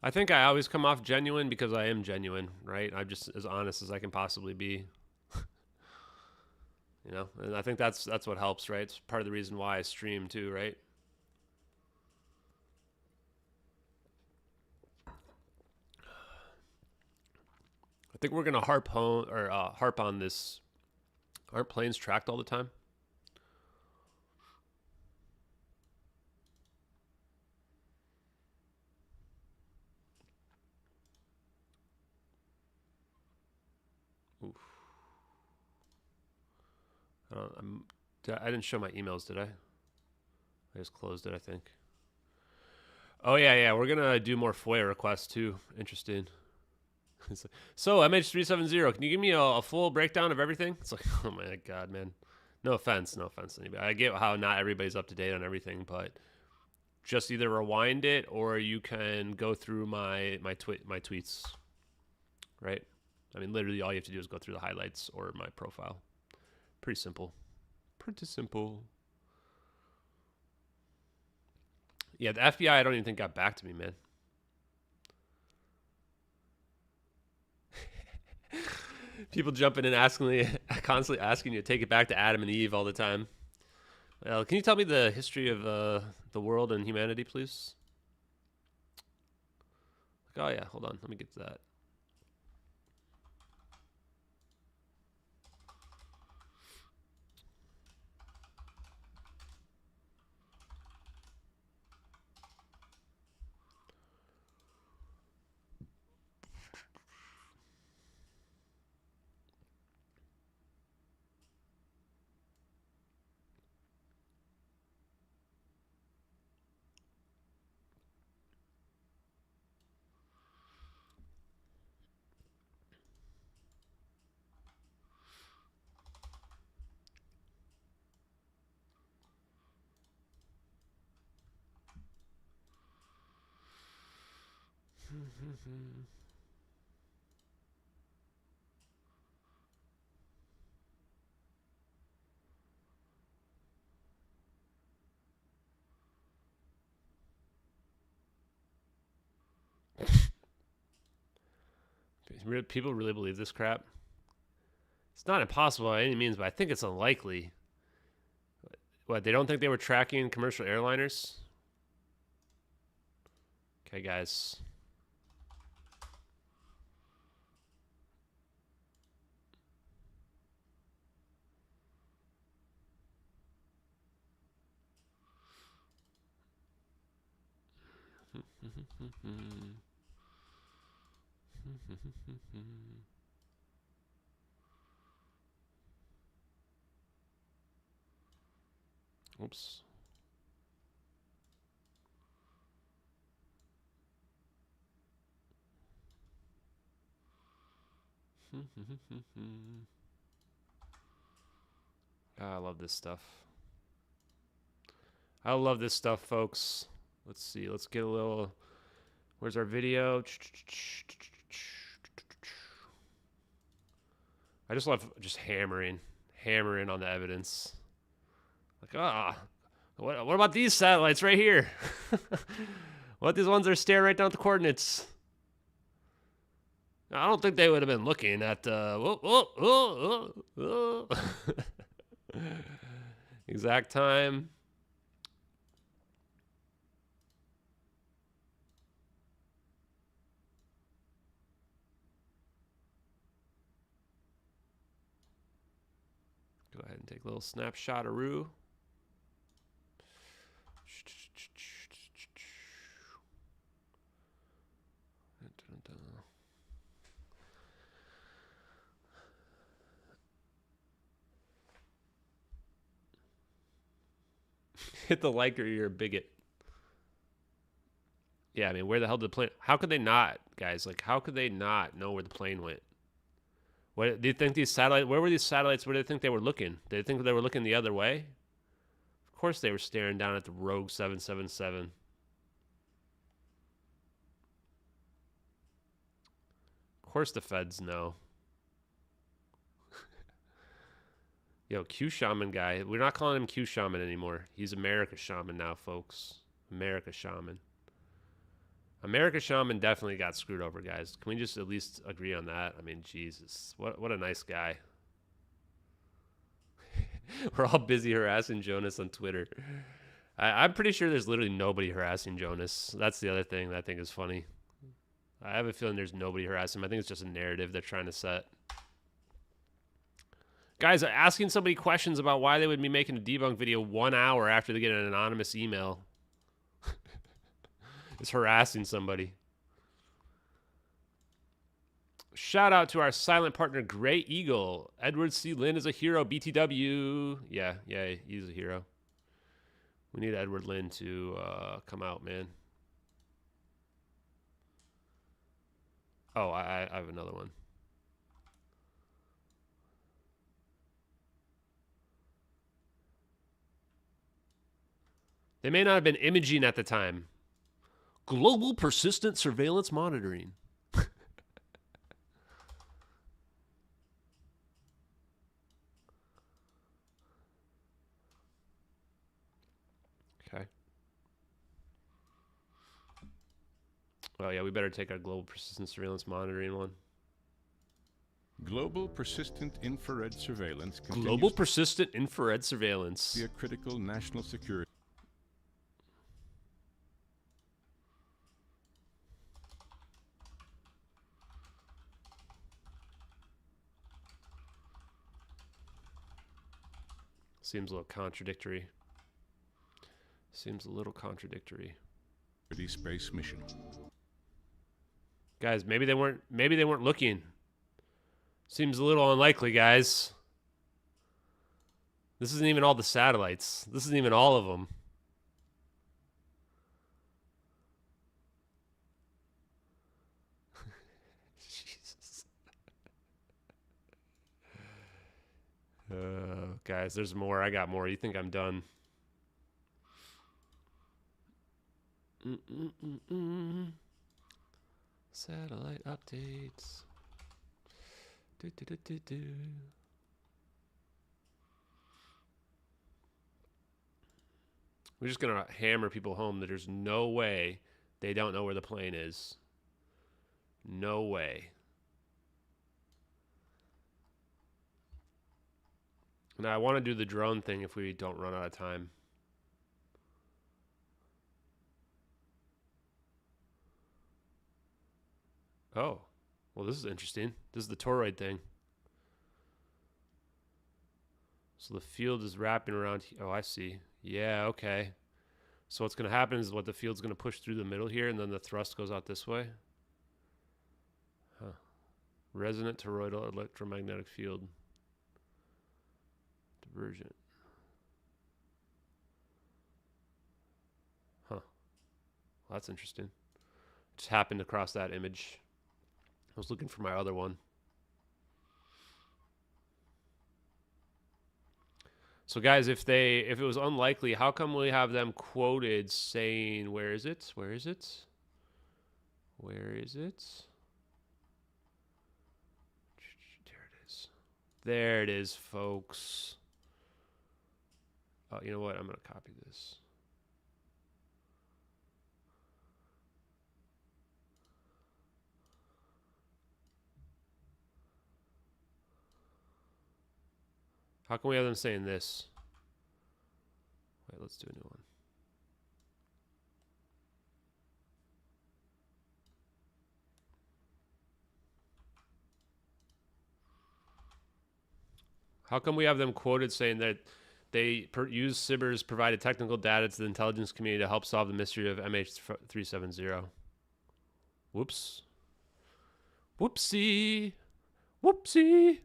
I think I always come off genuine because I am genuine, right? I'm just as honest as I can possibly be. You know, and I think that's what helps, right? It's part of the reason why I stream too, right? I think we're gonna harp on this. Aren't planes tracked all the time? Oof. I didn't show my emails, did I? I just closed it, I think. Oh yeah, we're gonna do more FOIA requests too. Interesting. So MH370, can you give me a full breakdown of everything? It's like, oh my god, man. No offense to anybody. I get how not everybody's up to date on everything, but just either rewind it or you can go through my tweets, right? I mean, literally all you have to do is go through the highlights or my profile. Pretty simple. Pretty simple. Yeah, the FBI I don't even think got back to me, man. People jumping in constantly asking you to take it back to Adam and Eve all the time. Well, can you tell me the history of the world and humanity, please? Like, oh yeah, hold on, let me get to that. People really believe this crap? It's not impossible by any means, but I think it's unlikely. What, they don't think they were tracking commercial airliners? Okay, guys. Oops. I love this stuff. I love this stuff, folks. Let's see. Let's get a little... Where's our video? I just love just hammering on the evidence. Like, what about these satellites right here? What, these ones are staring right down at the coordinates? I don't think they would have been looking at exact time. Go ahead and take a little snapshot-a-roo. Hit the like or you're a bigot. Yeah, I mean, where the hell did the plane... How could they not, guys? Like, how could they not know where the plane went? What do you think these satellites... Where were these satellites? Where do they think they were looking? Did they think they were looking the other way? Of course they were staring down at the Rogue 777. Of course the feds know. Yo, Q Shaman guy. We're not calling him Q Shaman anymore. He's America Shaman now, folks. America Shaman. America Shaman definitely got screwed over, guys. Can we just at least agree on that? I mean, Jesus, what a nice guy. We're all busy harassing Jonas on Twitter. I'm pretty sure there's literally nobody harassing Jonas. That's the other thing that I think is funny. I have a feeling there's nobody harassing him. I think it's just a narrative they're trying to set. Guys, asking somebody questions about why they would be making a debunk video 1 hour after they get an anonymous email is harassing somebody. Shout out to our silent partner, Gray Eagle. Edward C. Lynn is a hero. BTW. Yeah, he's a hero. We need Edward Lynn to come out, man. Oh, I have another one. They may not have been imaging at the time. Global persistent surveillance monitoring. Okay. Oh, yeah, we better take our global persistent surveillance monitoring one. Global persistent infrared surveillance continues Global persistent infrared surveillance. to be a critical national security. Seems a little contradictory. Seems a little contradictory. Space mission. Guys, maybe they weren't looking. Seems a little unlikely, guys. This isn't even all the satellites. This isn't even all of them. Jesus. Guys, there's more. I got more. You think I'm done? Satellite updates. We're just gonna hammer people home that there's no way they don't know where the plane is. No way. Now I want to do the drone thing if we don't run out of time. Oh, well, this is interesting. This is the toroid thing. So the field is wrapping around. Oh, I see. Yeah, okay. So what's going to happen is the field's going to push through the middle here, and then the thrust goes out this way. Huh. Resonant toroidal electromagnetic field. Divergent. Huh. Well, that's interesting. Just happened across that image. I was looking for my other one. So guys, if it was unlikely, how come we have them quoted saying, where is it? Where is it? Where is it? There it is. There it is, folks. Oh, you know what? I'm going to copy this. How can we have them saying this? Wait, let's do a new one. How come we have them quoted saying that they use SBIR's provided technical data to the intelligence community to help solve the mystery of MH370? Whoops. Whoopsie. Whoopsie.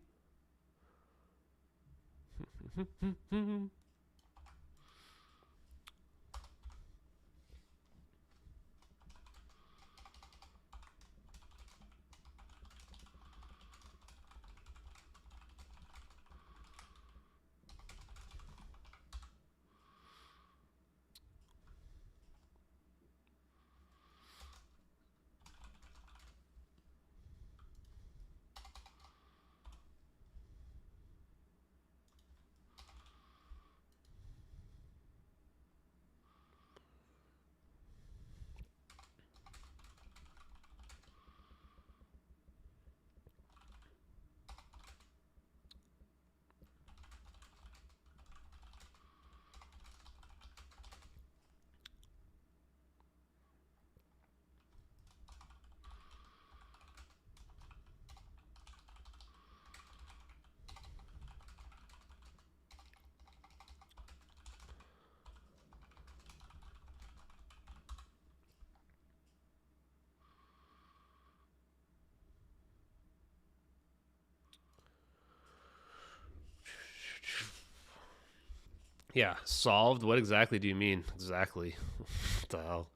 Yeah, solved? What exactly do you mean? Exactly. What the hell?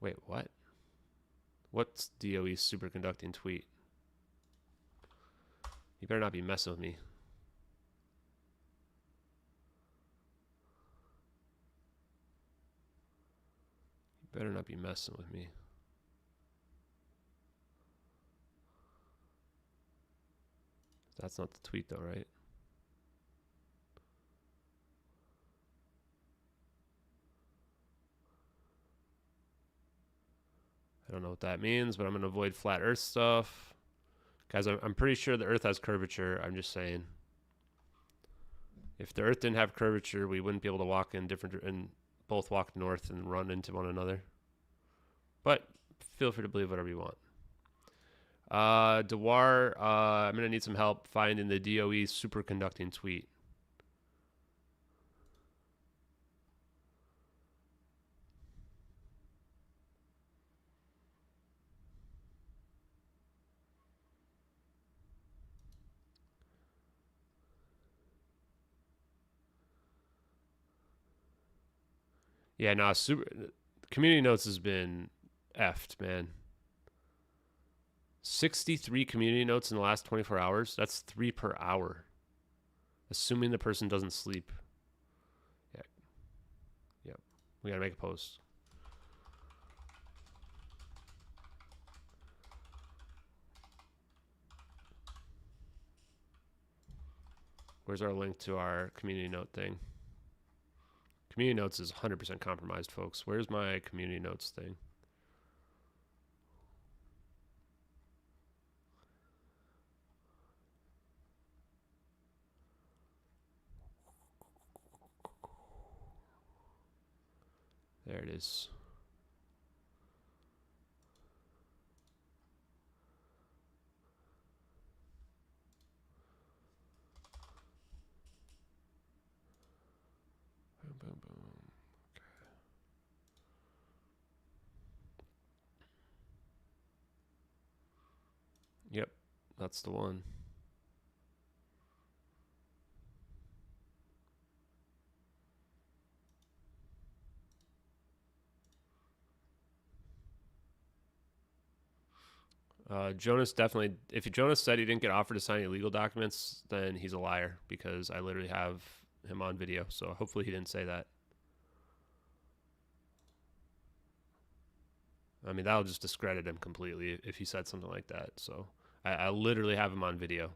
Wait, what? What's DOE superconducting tweet? You better not be messing with me. You better not be messing with me. That's not the tweet though, right? I don't know what that means, but I'm going to avoid flat earth stuff. Guys, I'm pretty sure the earth has curvature. I'm just saying. If the earth didn't have curvature, we wouldn't be able to walk in different, and both walk north and run into one another. But feel free to believe whatever you want. Dewar, I'm going to need some help finding the DOE superconducting tweet. Yeah, no, community notes has been effed, man. 63 community notes in the last 24 hours. That's 3 per hour. Assuming the person doesn't sleep. Yeah. Yep. We got to make a post. Where's our link to our community note thing? Community notes is 100% compromised, folks. Where's my community notes thing? There it is. Boom, boom, boom. Okay. Yep, that's the one. Jonas definitely, if Jonas said he didn't get offered to sign any legal documents, then he's a liar because I literally have him on video. So hopefully he didn't say that. I mean, that'll just discredit him completely if he said something like that. So I literally have him on video.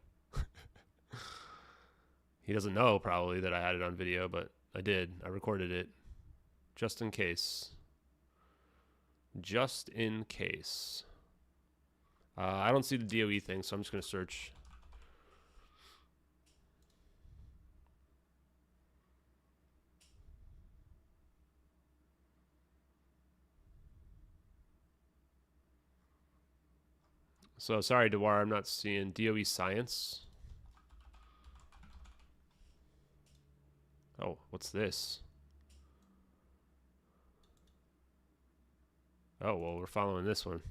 He doesn't know probably that I had it on video, but I did. I recorded it just in case. Just in case. I don't see the DOE thing, so I'm just going to search. So sorry, Dewar, I'm not seeing DOE science. Oh, what's this? Oh, well, we're following this one.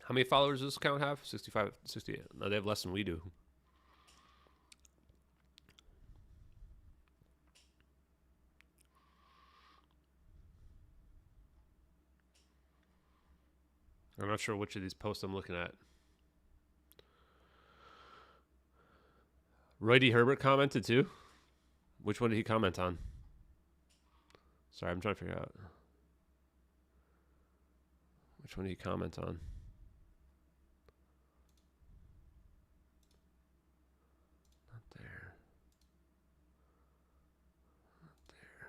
How many followers does this account have? 65, 68. No, they have less than we do. I'm not sure which of these posts I'm looking at. Roy D. Herbert commented too? Which one did he comment on? Sorry, I'm trying to figure out. Which one did he comment on? Not there. Not there.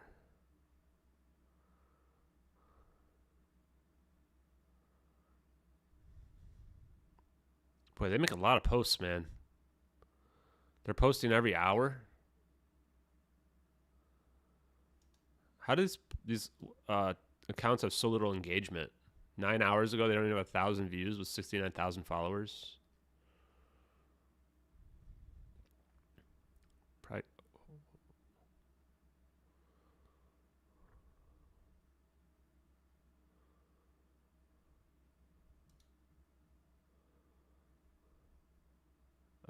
Boy, they make a lot of posts, man. They're posting every hour. How does these accounts have so little engagement? 9 hours ago, they don't even have 1,000 views with 69,000 followers.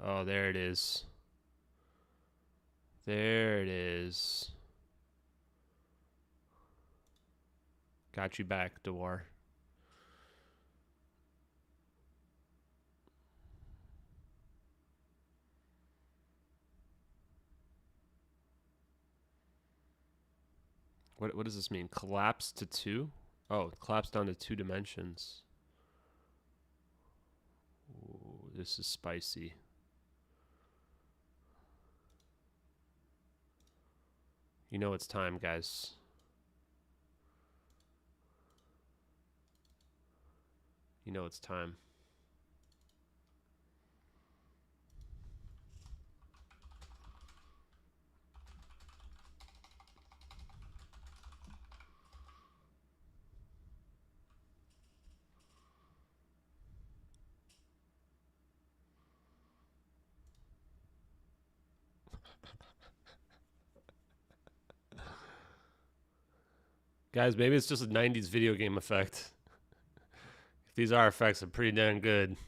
Oh, there it is. There it is. Got you back, Dewar. What does this mean? Collapse to 2? Oh, collapse down to 2 dimensions. Ooh, this is spicy. You know it's time, guys. You know it's time. Guys, maybe it's just a 90s video game effect. If these are effects, are pretty damn good.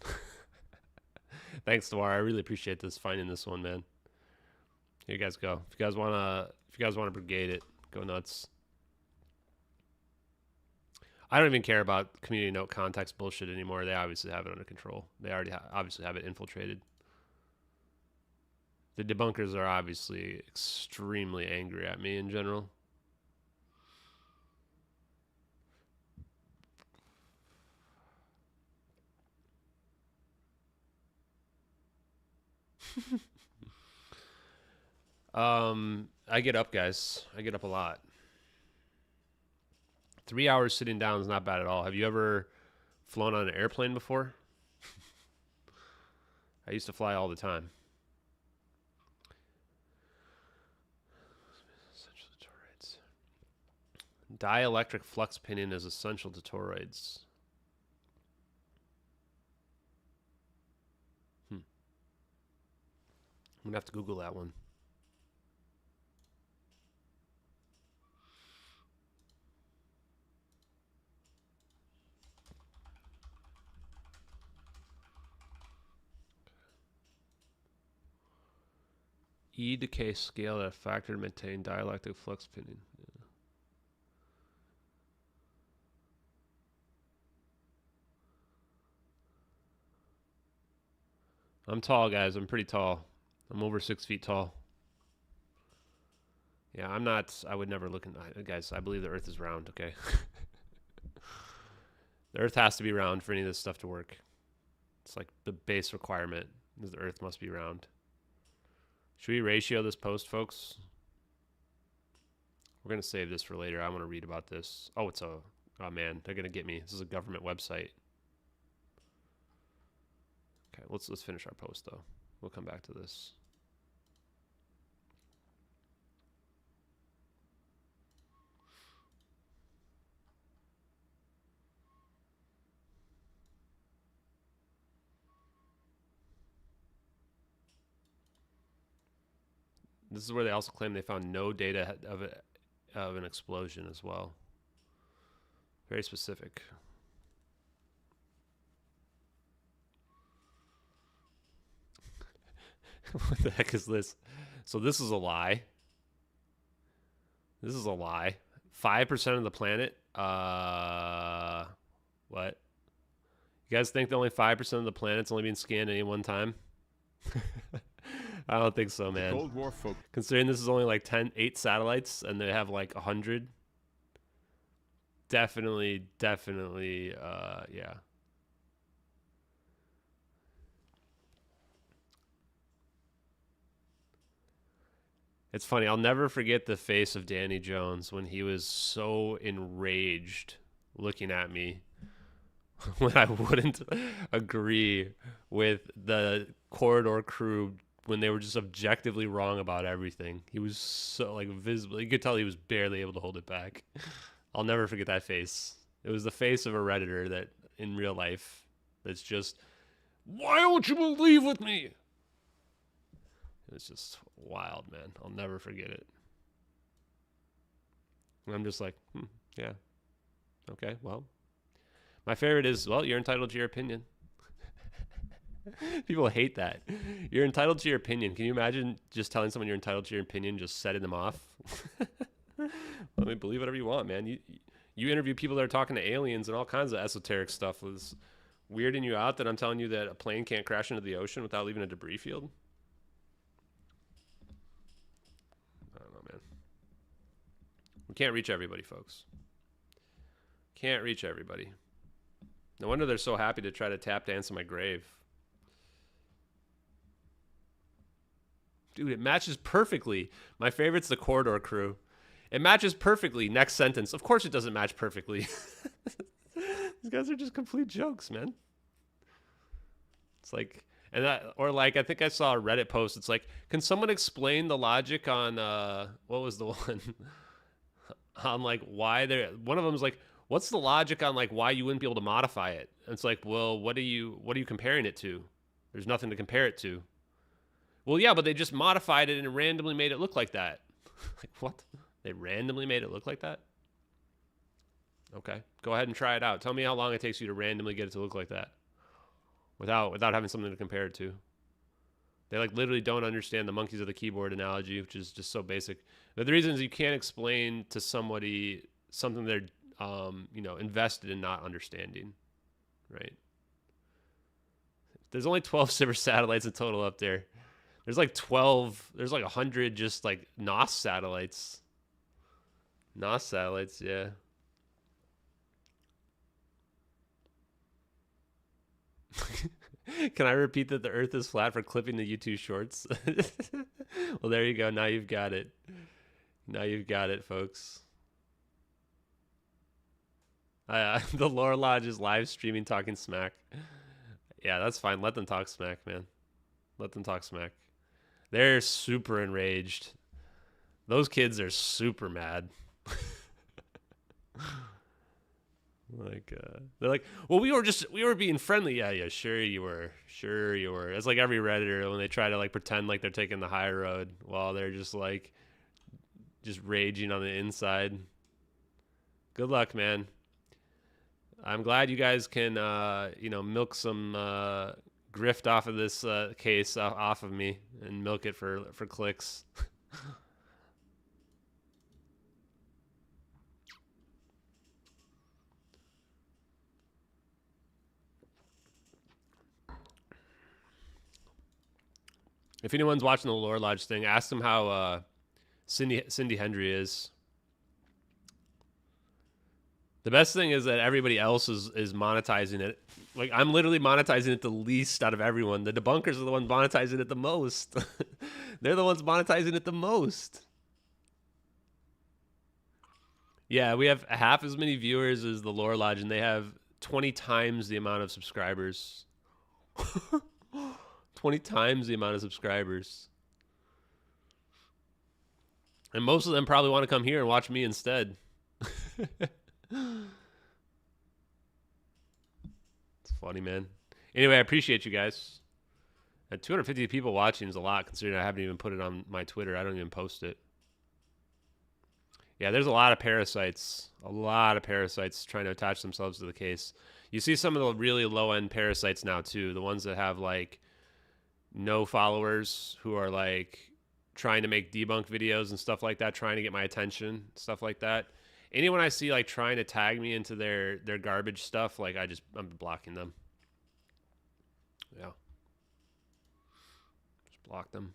Thanks, Dewar. I really appreciate this, finding this one, man. Here you guys go. If you guys wanna brigade it, go nuts. I don't even care about community note context bullshit anymore. They obviously have it under control. They already obviously have it infiltrated. The debunkers are obviously extremely angry at me in general. I get up, guys. I get up a lot. 3 hours sitting down is not bad at all. Have you ever flown on an airplane before? I used to fly all the time. Essential to toroids. Dielectric flux pinion is essential to toroids. I'm gonna have to Google that one. E decay scale at a factor to maintain dielectric flux pinion. Yeah. I'm tall, guys. I'm pretty tall. I'm over 6 feet tall. Yeah, I'm not. I would never look in. Guys, I believe the Earth is round. Okay. The Earth has to be round for any of this stuff to work. It's like the base requirement is the Earth must be round. Should we ratio this post, folks? We're going to save this for later. I want to read about this. Oh, it's a... Oh, man. They're going to get me. This is a government website. Okay, let's finish our post, though. We'll come back to this. This is where they also claim they found no data of an explosion as well. Very specific. What the heck is this? So this is a lie. This is a lie. 5% of the planet. What? You guys think that only 5% of the planet's only being scanned at any one time? I don't think so, man. Cold War folk. Considering this is only like 8 satellites and they have like 100. Definitely, yeah. It's funny. I'll never forget the face of Danny Jones when he was so enraged looking at me when I wouldn't agree with the corridor crew when they were just objectively wrong about everything. He was so like visible. You could tell he was barely able to hold it back. I'll never forget that face. It was the face of a Redditor that in real life that's just, why don't you believe with me? It was just wild, man. I'll never forget it. And I'm just like, yeah. Okay, well. My favorite is, well, you're entitled to your opinion. People hate that. You're entitled to your opinion. Can you imagine just telling someone you're entitled to your opinion, just setting them off? I mean, believe whatever you want, man. You interview people that are talking to aliens and all kinds of esoteric stuff. Was weirding you out that I'm telling you that a plane can't crash into the ocean without leaving a debris field? I don't know, man. We can't reach everybody, folks. Can't reach everybody. No wonder they're so happy to try to tap dance in my grave. Dude, it matches perfectly. My favorite's the Corridor Crew. It matches perfectly. Next sentence. Of course it doesn't match perfectly. These guys are just complete jokes, man. It's like, and that, or like, I think I saw a Reddit post. It's like, can someone explain the logic on, what was the one? On like why they're, one of them was like, what's the logic on like why you wouldn't be able to modify it? And it's like, well, what are you comparing it to? There's nothing to compare it to. Well, yeah, but they just modified it and randomly made it look like that. Like, what? They randomly made it look like that? Okay, go ahead and try it out. Tell me how long it takes you to randomly get it to look like that without having something to compare it to. They like literally don't understand the monkeys of the keyboard analogy, which is just so basic. But the reason is you can't explain to somebody something they're invested in not understanding, right? There's only 12 silver satellites in total up there. There's like 100 just like NOS satellites. NOS satellites, yeah. Can I repeat that the Earth is flat for clipping the YouTube shorts? Well, there you go. Now you've got it. Now you've got it, folks. The Lore Lodge is live streaming talking smack. Yeah, that's fine. Let them talk smack, man. Let them talk smack. They're super enraged. Those kids are super mad. Like, they're like, well, we were being friendly. Yeah, sure you were. Sure you were. It's like every Redditor when they try to like pretend like they're taking the high road while they're just like, just raging on the inside. Good luck, man. I'm glad you guys can, milk some grift off of this case off of me and milk it for clicks. If anyone's watching the Lore Lodge thing, ask them how Cindy Hendry is. The best thing is that everybody else is monetizing it. Like, I'm literally monetizing it the least out of everyone. The debunkers are the ones monetizing it the most. They're the ones monetizing it the most. Yeah, we have half as many viewers as the Lore Lodge, and they have 20 times the amount of subscribers. 20 times the amount of subscribers. And most of them probably want to come here and watch me instead. It's funny, man. Anyway, I appreciate you guys. And 250 people watching is a lot, considering I haven't even put it on my Twitter. I don't even post it. Yeah, there's a lot of parasites. A lot of parasites trying to attach themselves to the case. You see some of the really low-end parasites now, too. The ones that have, like, no followers, who are, like, trying to make debunk videos and stuff like that, trying to get my attention, stuff like that. Anyone I see, like, trying to tag me into their garbage stuff, like, I'm blocking them. Yeah. Just block them.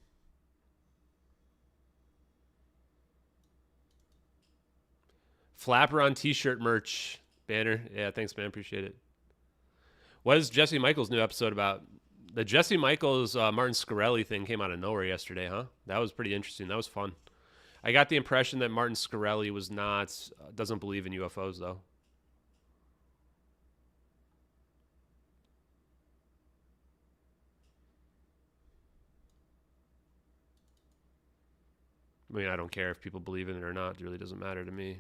Flapper on t-shirt merch banner. Yeah, thanks, man. Appreciate it. What is Jesse Michaels' new episode about? The Jesse Michaels Martin Scarelli thing came out of nowhere yesterday, huh? That was pretty interesting. That was fun. I got the impression that Martin Scarelli was doesn't believe in UFOs, though. I mean, I don't care if people believe in it or not. It really doesn't matter to me.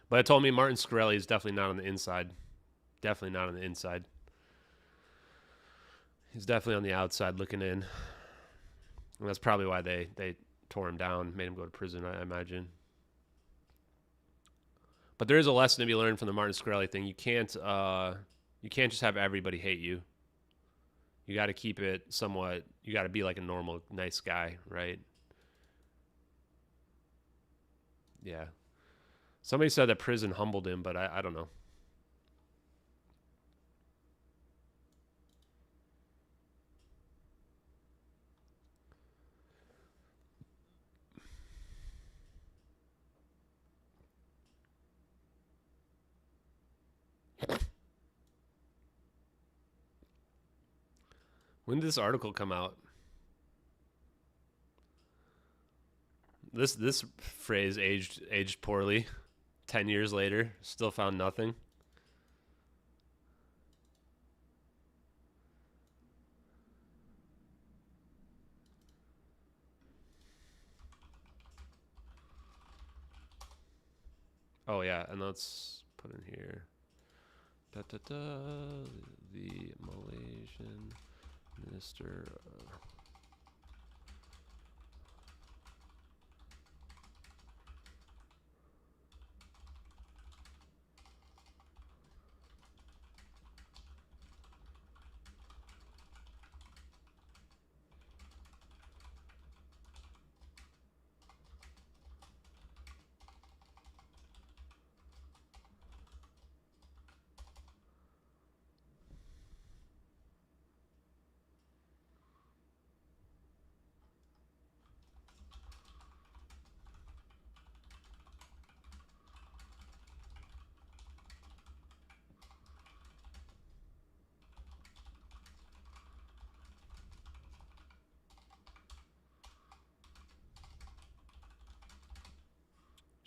But it told me Martin Scarelli is definitely not on the inside. Definitely not on the inside. He's definitely on the outside looking in. And that's probably why they tore him down, made him go to prison, I imagine. But there is a lesson to be learned from the Martin Scarelli thing. You can't just have everybody hate you. You got to keep it somewhat, you got to be like a normal, nice guy, right? Yeah. Somebody said that prison humbled him, but I don't know. When did this article come out? This phrase aged poorly. 10 years later, still found nothing. Oh yeah, and let's put in here. The Malaysian Minister of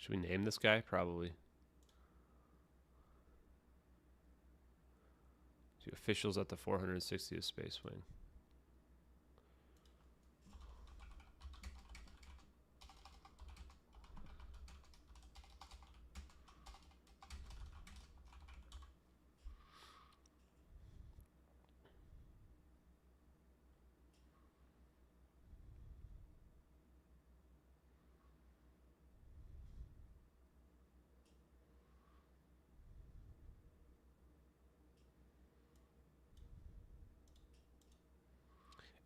Should we name this guy? Probably. To officials at the 460th Space Wing.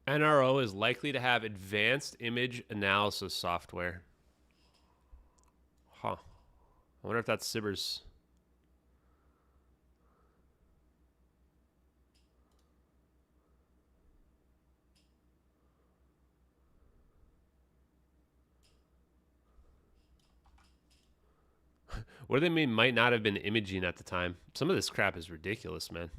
NRO is likely to have advanced image analysis software. Huh. I wonder if that's Sibber's. What do they mean might not have been imaging at the time? Some of this crap is ridiculous, man.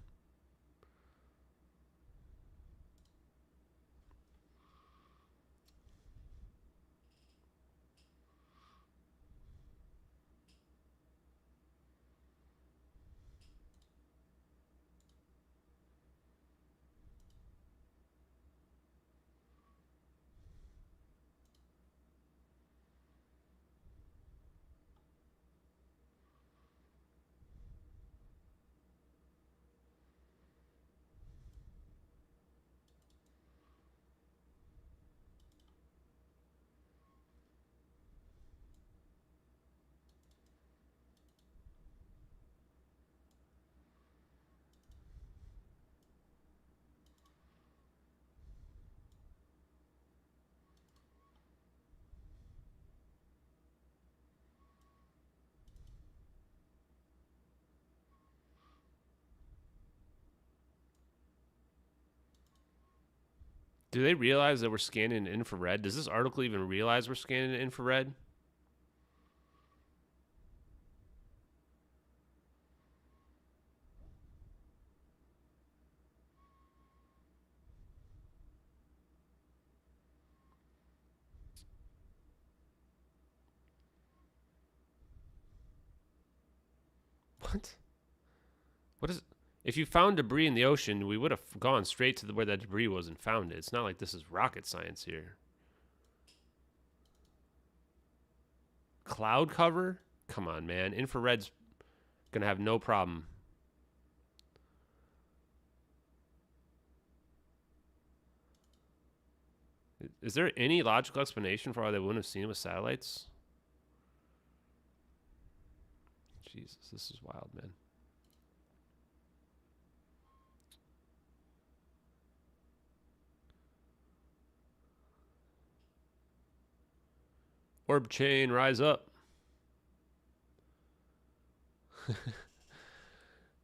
Do they realize that we're scanning in infrared? Does this article even realize we're scanning in infrared? What? What is... If you found debris in the ocean, we would have gone straight to where that debris was and found it. It's not like this is rocket science here. Cloud cover? Come on, man. Infrared's going to have no problem. Is there any logical explanation for why they wouldn't have seen it with satellites? Jesus, this is wild, man. Orb chain, rise up.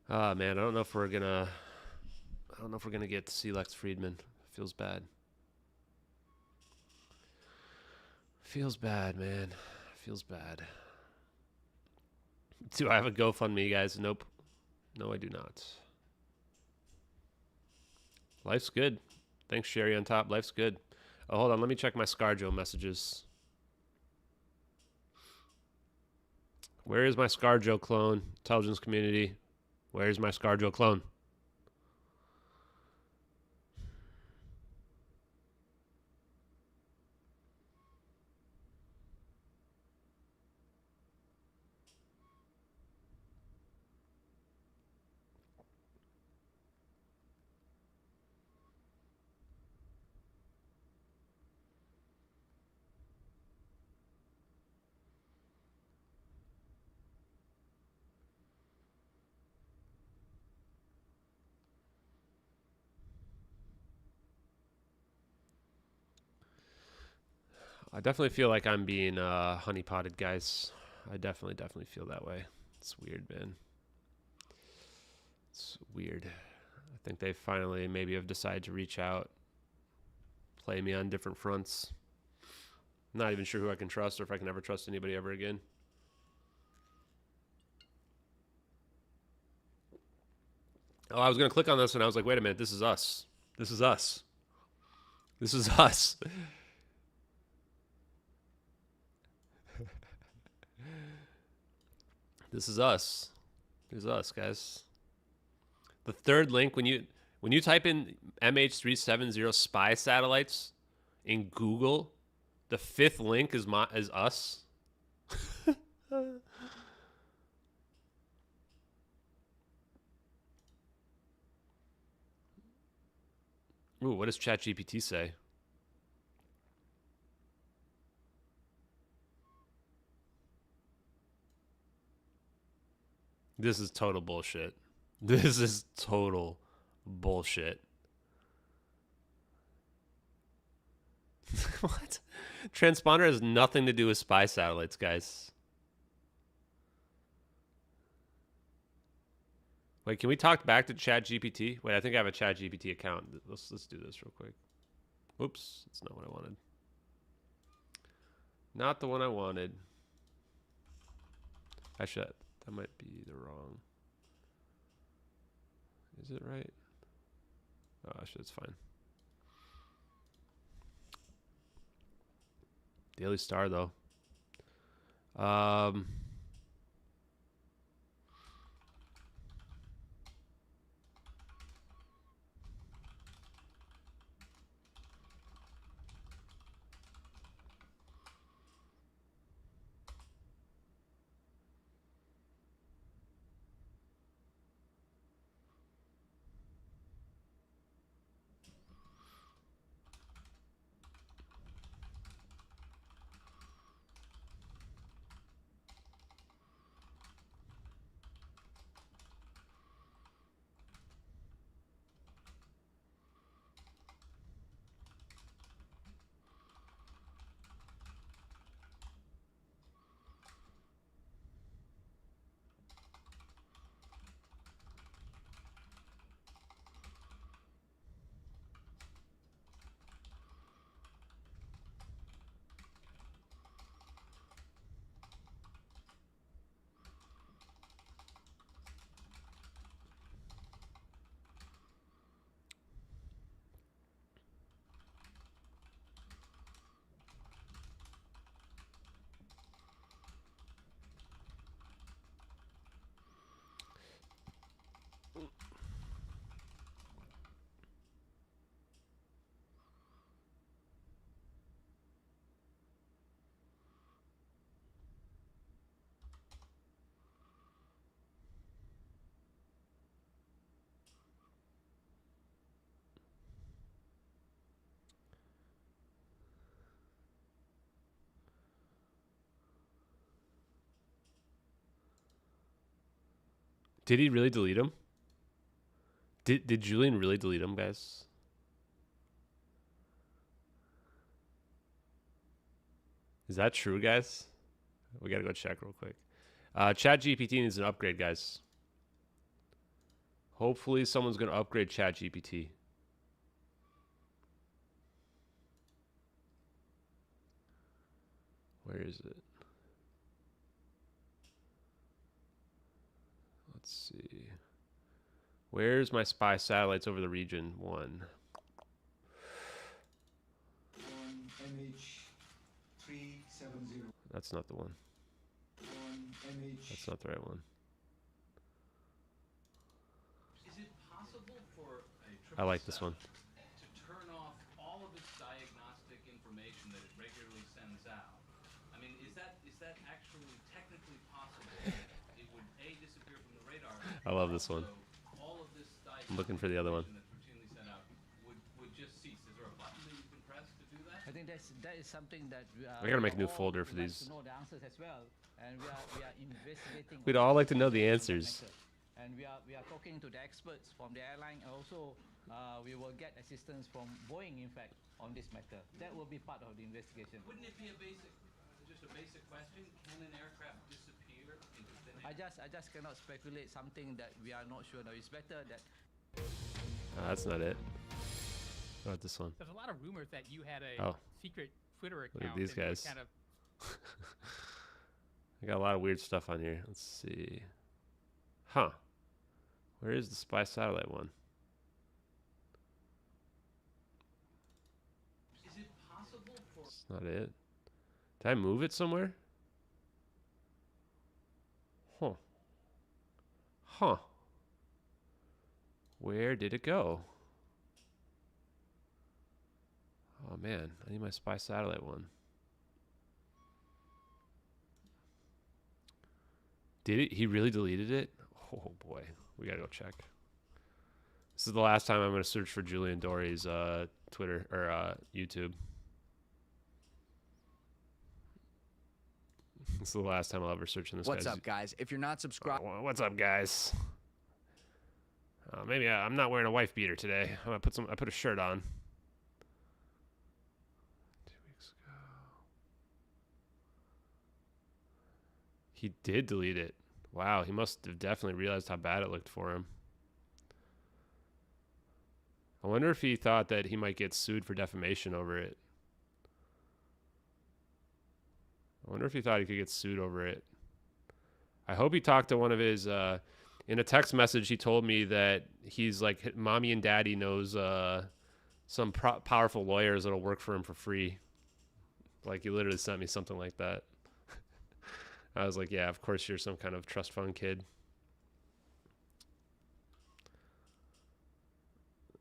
Ah, man, I don't know if we're gonna get to see Lex Friedman. Feels bad. Feels bad, man. Feels bad. Do I have a GoFundMe, guys? Nope. No, I do not. Life's good. Thanks, Sherry on top. Life's good. Oh, hold on. Let me check my ScarJo messages. Where is my ScarJo clone? Intelligence community. Where is my ScarJo clone? I definitely feel like I'm being honeypotted, guys. I definitely feel that way. It's weird, man. It's weird. I think they finally maybe have decided to reach out, play me on different fronts. I'm not even sure who I can trust or if I can ever trust anybody ever again. Oh, I was going to click on this and I was like, wait a minute, this is us. This is us. This is us. This is us. This is us, guys. The third link, when you type in MH370 spy satellites in Google, the fifth link is us. Ooh, what does ChatGPT say? This is total bullshit. This is total bullshit. What? Transponder has nothing to do with spy satellites, guys. Wait, can we talk back to ChatGPT? Wait, I think I have a ChatGPT account. Let's do this real quick. Oops, that's not what I wanted. Not the one I wanted. Actually, that might be the wrong. Is it right? Oh, actually, it's fine. Daily Star, though. Did he really delete him? Did Julian really delete him, guys? Is that true, guys? We gotta go check real quick. ChatGPT needs an upgrade, guys. Hopefully someone's gonna upgrade ChatGPT. Where is it? Let's see. Where's my spy satellites over the region? One. MH370. That's not the one. That's not the right one. Is it possible for a I like this one. to turn off all of its diagnostic information that it regularly sends out? I mean, is that actually technically possible? It would disappear from the radar. I love this one. All of this I'm looking for the other one. that's routinely sent out would just cease. Is there a button that you can press to do that? I think that is something that I gotta make a new folder for these. to know the answers as well, and we are investigating. We'd all like to know the answers. And we are talking to the experts from the airline, and also we will get assistance from Boeing, in fact, on this matter. That will be part of the investigation. Wouldn't it be just a basic question? Can an aircraft disappear into thin air? I just cannot speculate something that we are not sure. Now it's better that. That's not it. How about this one? There's a lot of rumors that you had a secret Twitter account. Look at these and you were guys. Kind of I got a lot of weird stuff on here. Let's see. Huh. Where is the spy satellite one? Is it possible for... That's not it. Did I move it somewhere? Huh. Huh. Where did it go? Oh man, I need my spy satellite one. Did it? He really deleted it? Oh boy, we gotta go check. This is the last time I'm gonna search for Julian Dory's Twitter or YouTube. This is the last time I'll ever search in this. What's up, guys? If you're not subscribed, what's up, guys? Maybe I'm not wearing a wife beater today. I put a shirt on. 2 weeks ago. He did delete it. Wow, he must have definitely realized how bad it looked for him. I wonder if he thought that he might get sued for defamation over it. I wonder if he thought he could get sued over it. I hope he talked to one of his... in a text message, he told me that he's like, mommy and daddy knows some powerful lawyers that'll work for him for free. Like, he literally sent me something like that. I was like, yeah, of course you're some kind of trust fund kid.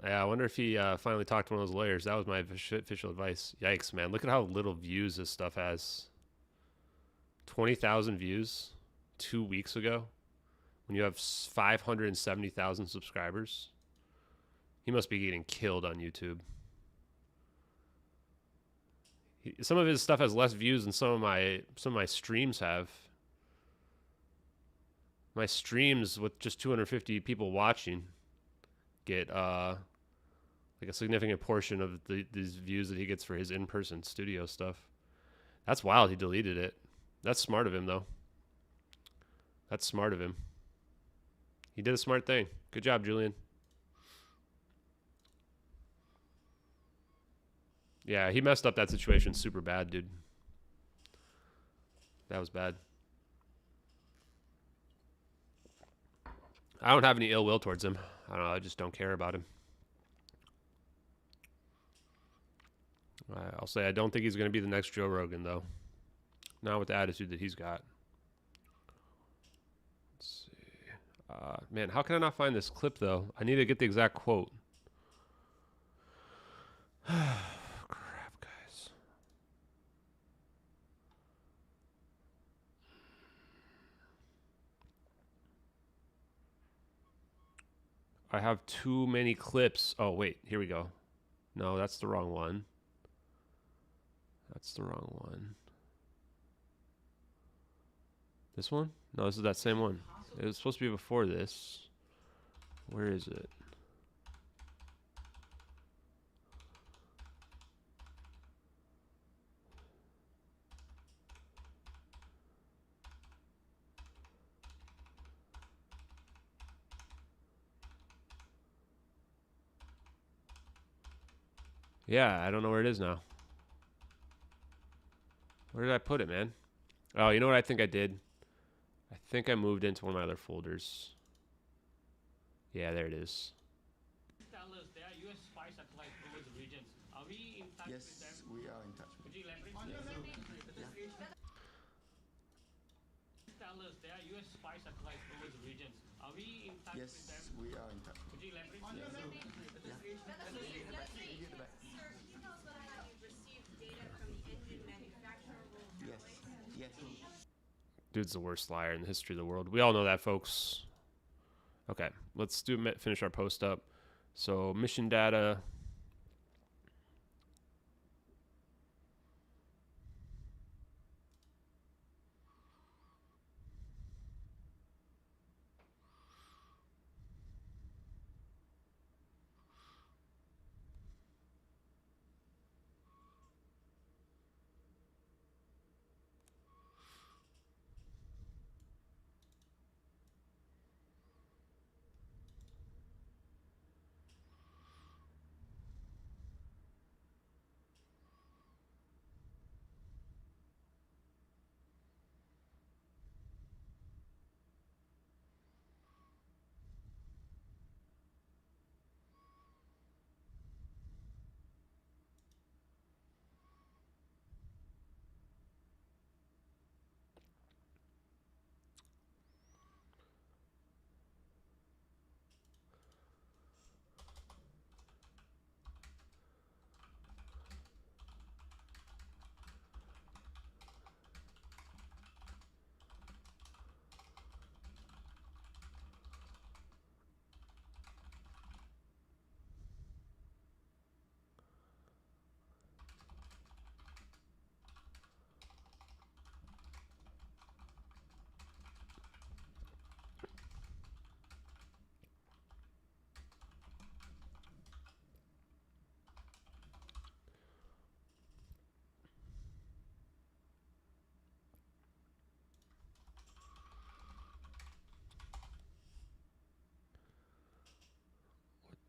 Yeah, I wonder if he finally talked to one of those lawyers. That was my official advice. Yikes, man. Look at how little views this stuff has. 20,000 views 2 weeks ago when you have 570,000 subscribers. He must be getting killed on YouTube. Some of his stuff has less views than some of my streams have. My streams with just 250 people watching get like a significant portion of these views that he gets for his in-person studio stuff. That's wild. He deleted it. That's smart of him, though. That's smart of him. He did a smart thing. Good job, Julian. Yeah, he messed up that situation super bad, dude. That was bad. I don't have any ill will towards him. I don't know. I just don't care about him. I'll say I don't think he's going to be the next Joe Rogan, though. Not with the attitude that he's got. Let's see. Man, how can I not find this clip, though? I need to get the exact quote. Crap, guys. I have too many clips. Oh, wait. Here we go. No, that's the wrong one. That's the wrong one. This one? No, this is that same one. It was supposed to be before this. Where is it? Yeah, I don't know where it is now. Where did I put it, man? Oh, you know what I think I did? I think I moved into one of my other folders. Yeah, there it is. Tell us there are US spy satellites over the regions. Are we in touch with them? Yes, we are in touch with Could you elaborate? Tell us there are US spy satellites over the regions. Are we in touch with them? Yes, we are in touch. Could you elaborate? Yes, yes. Dude's the worst liar in the history of the world. We all know that, folks. Okay, let's finish our post up. So mission data.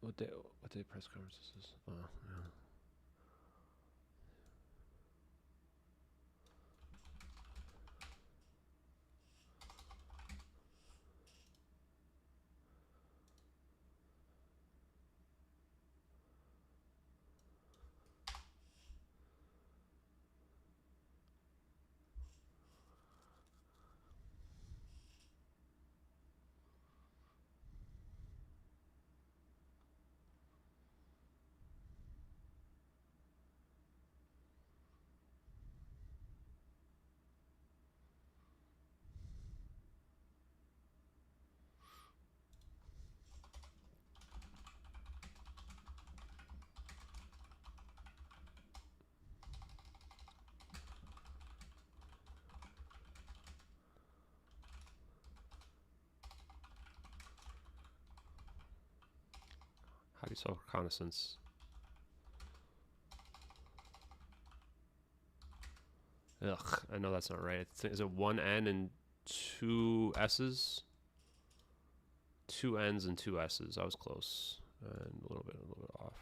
What day press conference is this? Oh, yeah. How do you spell reconnaissance? Ugh, I know that's not right. Is it one N and two S's? Two N's and two S's. I was close. And a little bit off.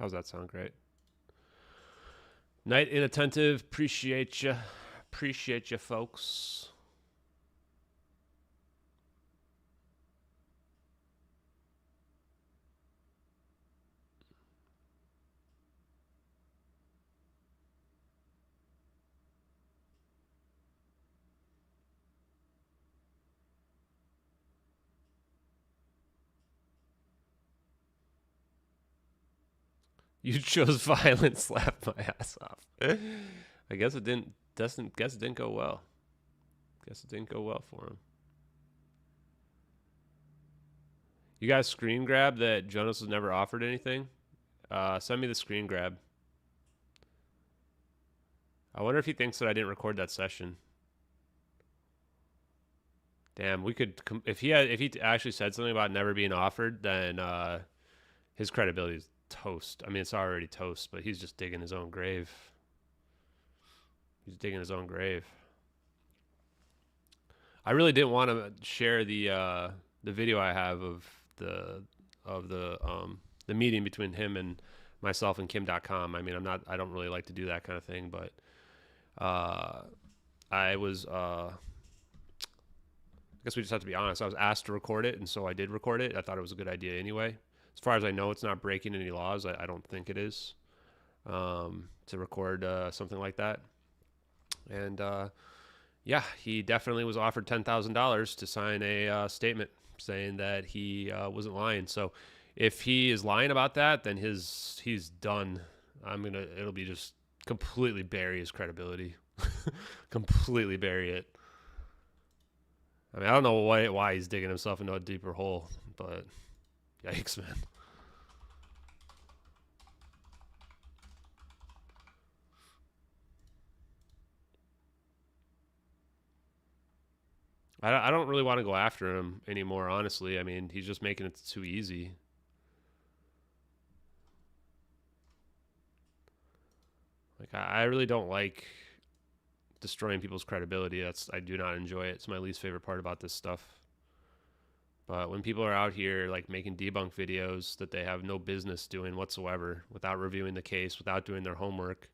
How's that sound? Great. Night Inattentive. Appreciate you. Appreciate you, folks. You chose violence, slapped my ass off. I guess it didn't. Guess it didn't go well. Guess it didn't go well for him. You guys screen grab that Jonas has never offered anything? Send me the screen grab. I wonder if he thinks that I didn't record that session. Damn, we could. If he actually said something about never being offered, then his credibility is toast. I mean, it's already toast, but he's just digging his own grave. He's digging his own grave. I really didn't want to share the video I have of the meeting between him and myself and Kim.com. I mean, I don't really like to do that kind of thing, but I was I guess we just have to be honest. I was asked to record it, and so I did record it. I thought it was a good idea anyway. As far as I know, it's not breaking any laws. I don't think it is to record something like that. And yeah, he definitely was offered $10,000 to sign a statement saying that he wasn't lying. So if he is lying about that, then he's done. It'll be just completely bury his credibility. Completely bury it. I mean, I don't know why he's digging himself into a deeper hole, but yikes, man. I don't really want to go after him anymore, honestly. I mean, he's just making it too easy. Like, I really don't like destroying people's credibility. I do not enjoy it. It's my least favorite part about this stuff. But when people are out here like making debunk videos that they have no business doing whatsoever, without reviewing the case, without doing their homework,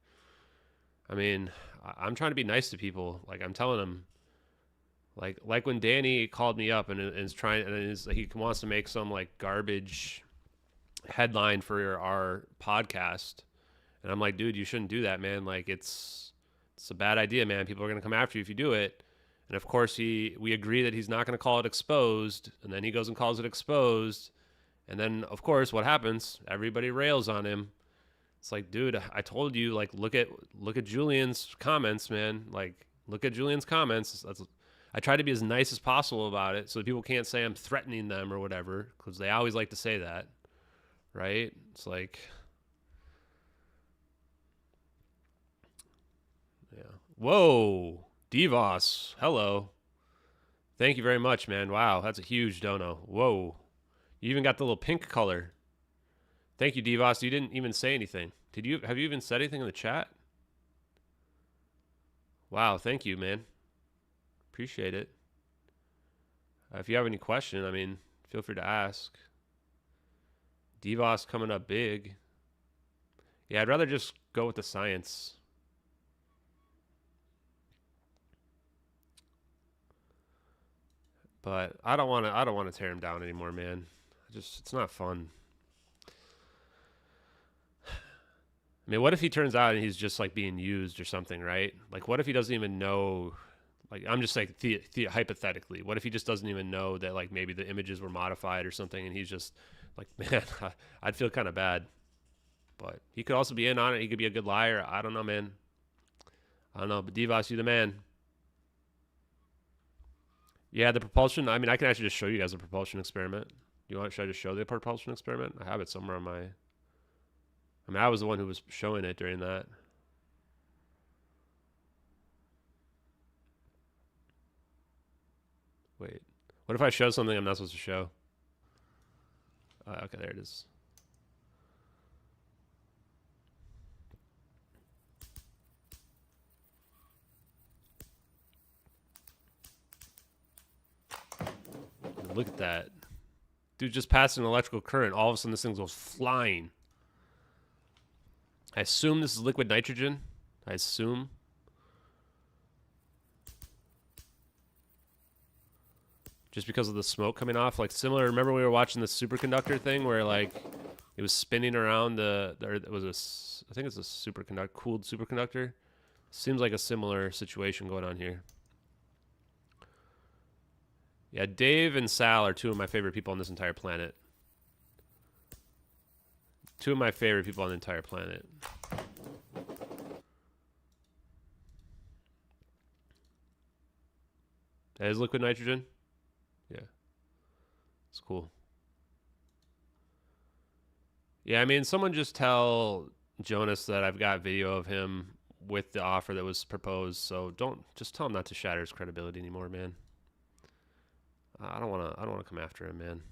I mean, I'm trying to be nice to people. Like, I'm telling them, like when Danny called me up and is trying, and he wants to make some like garbage headline for our podcast, and I'm like, dude, you shouldn't do that, man. Like, it's a bad idea, man. People are gonna come after you if you do it. And of course, we agree that he's not gonna call it exposed, and then he goes and calls it exposed, and then of course, what happens? Everybody rails on him. It's like, dude, I told you, like, look at Julian's comments, man. Like, look at Julian's comments. I try to be as nice as possible about it so that people can't say I'm threatening them or whatever, because they always like to say that, right? It's like, yeah. Whoa, Devos, hello. Thank you very much, man. Wow, that's a huge dono. Whoa, you even got the little pink color. Thank you, Devos. You didn't even say anything. Have you even said anything in the chat? Wow, thank you, man. Appreciate it. If you have any question, I mean, feel free to ask. Devos coming up big. Yeah, I'd rather just go with the science. But I don't want to tear him down anymore, man. It's not fun. I mean, what if he turns out and he's just like being used or something, right? Like, what if he doesn't even know? Like, I'm just like hypothetically, what if he just doesn't even know that like maybe the images were modified or something, and he's just like, man, I'd feel kind of bad. But he could also be in on it. He could be a good liar. I don't know, man. I don't know. But Devos, you the man. Yeah, the propulsion. I mean, I can actually just show you guys a propulsion experiment. Should I just show the propulsion experiment? I have it somewhere on my. I mean, I was the one who was showing it during that. Wait, what if I show something I'm not supposed to show? Okay, there it is. Look at that. Dude just passed an electrical current. All of a sudden, this thing goes flying. I assume this is liquid nitrogen. I assume. Just because of the smoke coming off. Like similar, remember we were watching the superconductor thing where like it was spinning around it was I think it's a cooled superconductor. Seems like a similar situation going on here. Yeah, Dave and Sal are two of my favorite people on this entire planet. Two of my favorite people on the entire planet. That is liquid nitrogen? Yeah. It's cool. Yeah, I mean, someone just tell Jonas that I've got video of him with the offer that was proposed, so just tell him not to shatter his credibility anymore, man. I don't want to come after him, man.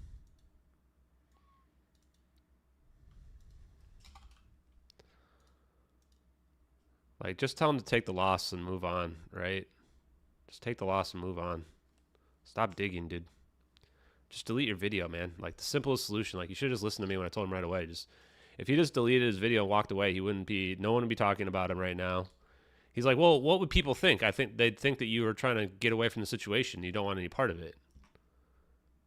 Like, just tell him to take the loss and move on, right? Just take the loss and move on. Stop digging, dude. Just delete your video, man. Like, the simplest solution. Like, you should have just listened to me when I told him right away. If he just deleted his video and walked away, no one would be talking about him right now. He's like, well, what would people think? I think they'd think that you were trying to get away from the situation. You don't want any part of it.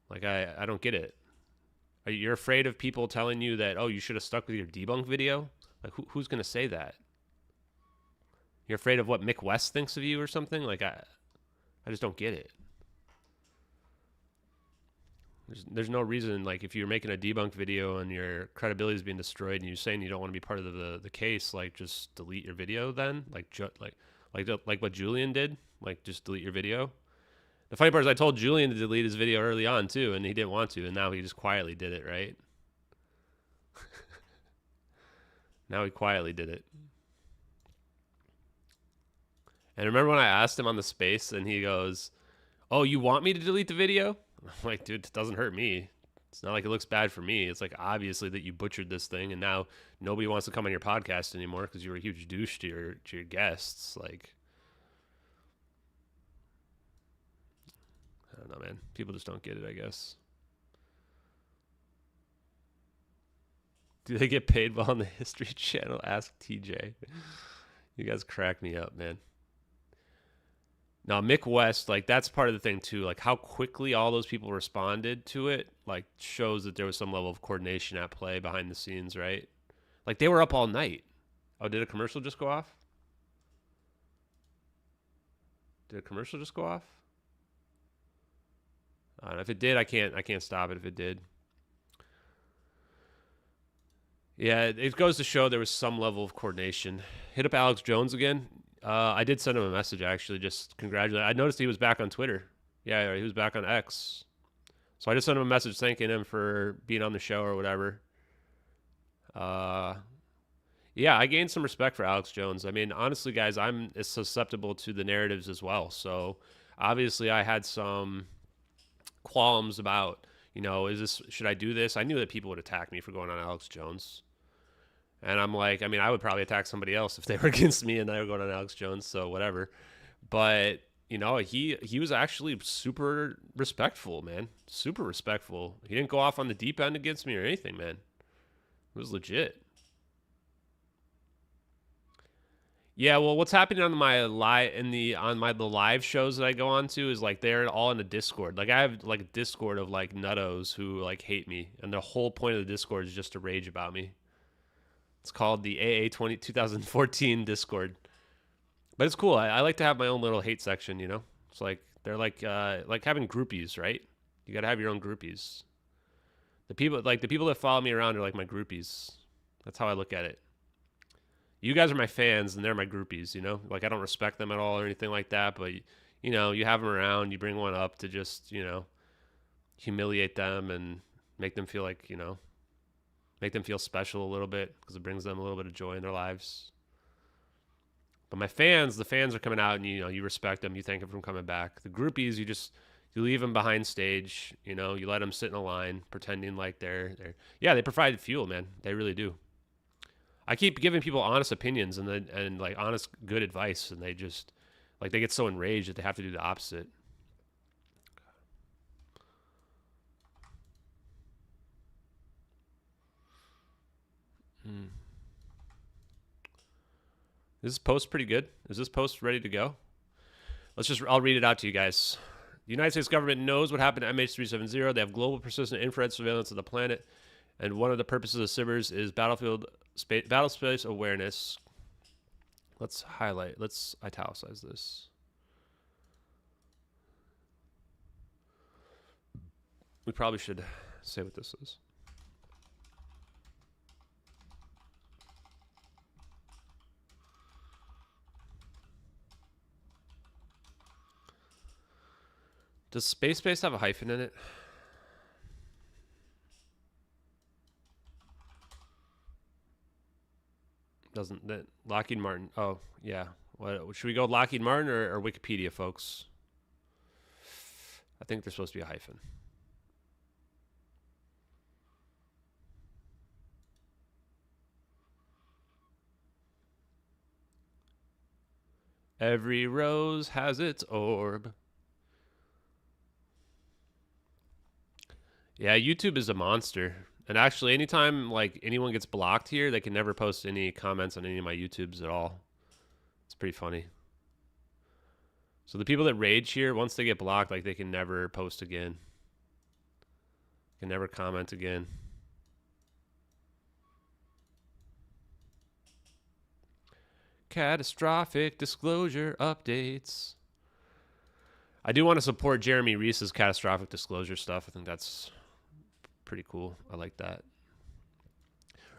Like, I don't get it. You're afraid of people telling you that, oh, you should have stuck with your debunk video? Like, who's going to say that? You're afraid of what Mick West thinks of you or something? Like, I just don't get it. There's no reason, like, if you're making a debunk video and your credibility is being destroyed and you're saying you don't want to be part of the case, like, just delete your video then? Like what Julian did? Like, just delete your video? The funny part is I told Julian to delete his video early on, too, and he didn't want to, and now he just quietly did it, right? Now he quietly did it. And remember when I asked him on the space, and he goes, oh, you want me to delete the video? I'm like, dude, it doesn't hurt me. It's not like it looks bad for me. It's like obviously that you butchered this thing, and now nobody wants to come on your podcast anymore because you were a huge douche to your guests. Like, I don't know, man. People just don't get it, I guess. Do they get paid well on the History Channel? Ask TJ. You guys crack me up, man. Now, Mick West, like, that's part of the thing, too. Like, how quickly all those people responded to it, like, shows that there was some level of coordination at play behind the scenes, right? Like, they were up all night. Oh, did a commercial just go off? Did a commercial just go off? I don't know. If it did, I can't stop it if it did. Yeah, it goes to show there was some level of coordination. Hit up Alex Jones again. I did send him a message, actually, just congratulate. I noticed he was back on Twitter. Yeah, he was back on X. So I just sent him a message thanking him for being on the show or whatever. Yeah, I gained some respect for Alex Jones. I mean, honestly, guys, I'm susceptible to the narratives as well. So obviously I had some qualms about, should I do this? I knew that people would attack me for going on Alex Jones. And I'm like, I mean, I would probably attack somebody else if they were against me and they were going on Alex Jones, so whatever. But, he was actually super respectful, man. Super respectful. He didn't go off on the deep end against me or anything, man. It was legit. Yeah, well, what's happening on my the live shows that I go on to is like they're all in a Discord. Like I have like a Discord of like nuttos who like hate me, and the whole point of the Discord is just to rage about me. It's called the AA 2014 Discord. But it's cool. I like to have my own little hate section, It's like they're like having groupies, right? You got to have your own groupies. The people that follow me around are like my groupies. That's how I look at it. You guys are my fans and they're my groupies, Like I don't respect them at all or anything like that, but you have them around, you bring one up to just, humiliate them and make them feel like, make them feel special a little bit because it brings them a little bit of joy in their lives. But the fans are coming out and, you respect them. You thank them for coming back. The groupies, you leave them behind stage, you let them sit in a line pretending like they're they provide fuel, man. They really do. I keep giving people honest opinions and like honest, good advice. And they just like, they get so enraged that they have to do the opposite. Is this post pretty good? Is this post ready to go? I'll read it out to you guys. The United States government knows what happened to MH370. They have global persistent infrared surveillance of the planet, and one of the purposes of SBIRS is battle space awareness. Let's italicize this. We probably should say what this is. Does space base have a hyphen in it? Doesn't that Lockheed Martin? Oh yeah. What should we go Lockheed Martin or Wikipedia, folks? I think there's supposed to be a hyphen. Every rose has its orb. Yeah, YouTube is a monster. And actually, anytime like anyone gets blocked here, they can never post any comments on any of my YouTubes at all. It's pretty funny. So the people that rage here, once they get blocked, like they can never post again. Can never comment again. Catastrophic disclosure updates. I do want to support Jeremy Reese's catastrophic disclosure stuff. I think that's pretty cool. I like that.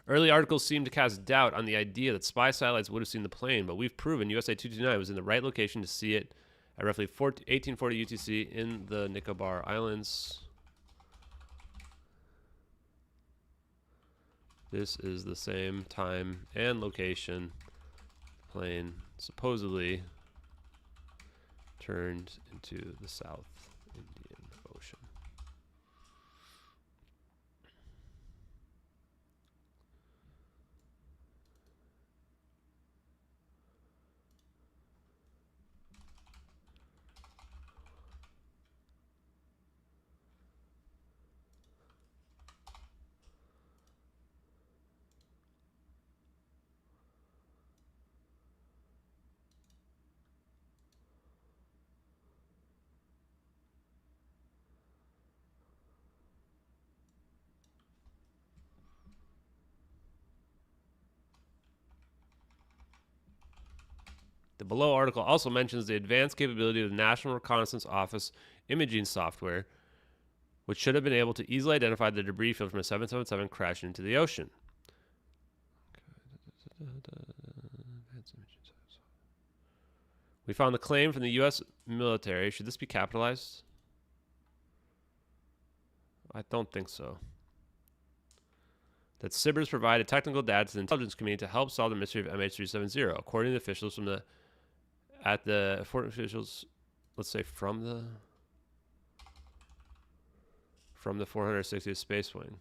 Early articles seem to cast doubt on the idea that spy satellites would have seen the plane, but we've proven USA 229 was in the right location to see it at roughly 1840 UTC in the Nicobar Islands. This is the same time and location plane supposedly turned into the South Indian Ocean. The below article also mentions the advanced capability of the National Reconnaissance Office imaging software, which should have been able to easily identify the debris field from a 777 crashing into the ocean. We found the claim from the U.S. military. Should this be capitalized? I don't think so. That SBIRS provided technical data to the intelligence community to help solve the mystery of MH370, according to the officials from the officials, let's say from the 460th Space Wing.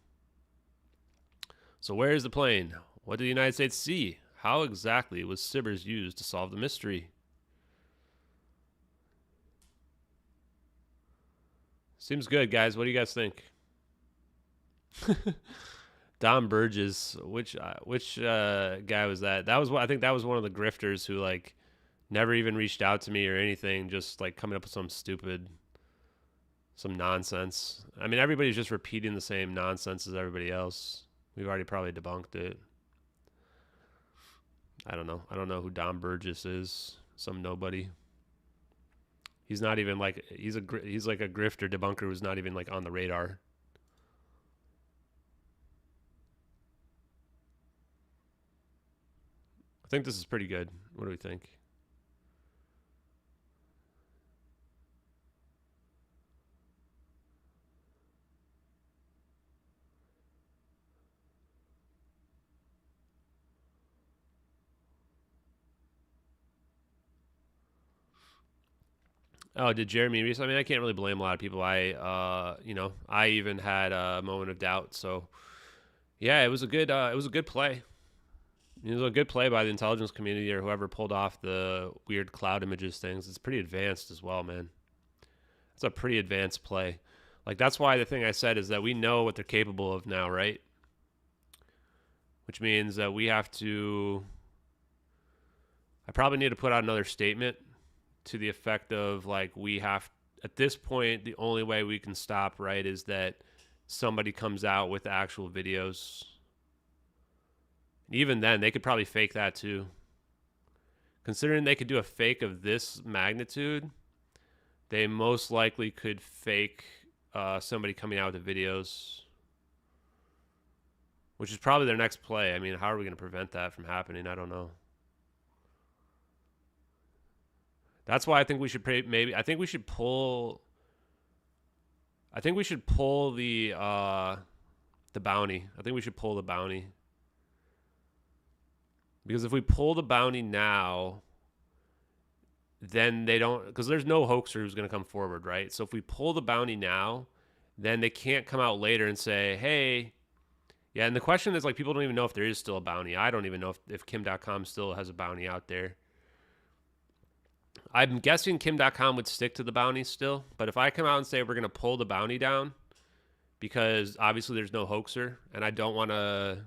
So where is the plane? What did the United States see? How exactly was SBIRS used to solve the mystery? Seems good, guys. What do you guys think? Don Burgess, which guy was that? I think that was one of the grifters who like never even reached out to me or anything, just like coming up with some nonsense. I mean, everybody's just repeating the same nonsense as everybody else. We've already probably debunked it. I don't know. I don't know who Don Burgess is. Some nobody. He's not even like he's like a grifter debunker who's not even like on the radar. I think this is pretty good. What do we think? Oh, did Jeremy Reese? I mean, I can't really blame a lot of people. I even had a moment of doubt. So, yeah, it was a good play. It was a good play by the intelligence community or whoever pulled off the weird cloud images things. It's pretty advanced as well, man. It's a pretty advanced play. Like, that's why the thing I said is that we know what they're capable of now, right? Which means that we have to I probably need to put out another statement to the effect of, like, we have, at this point, the only way we can stop, right, is that somebody comes out with actual videos. Even then, they could probably fake that too. Considering they could do a fake of this magnitude, they most likely could fake somebody coming out with the videos, which is probably their next play. I mean, how are we going to prevent that from happening? I don't know. That's why I think we should maybe. I think we should pull. I think we should pull the bounty. I think we should pull the bounty. Because if we pull the bounty now, then they don't, because there's no hoaxer who's going to come forward, right? So if we pull the bounty now, then they can't come out later and say, hey, yeah. And the question is, like, people don't even know if there is still a bounty. I don't even know if Kim.com still has a bounty out there. I'm guessing Kim.com would stick to the bounty still. But if I come out and say we're going to pull the bounty down, because obviously there's no hoaxer, and I don't want to,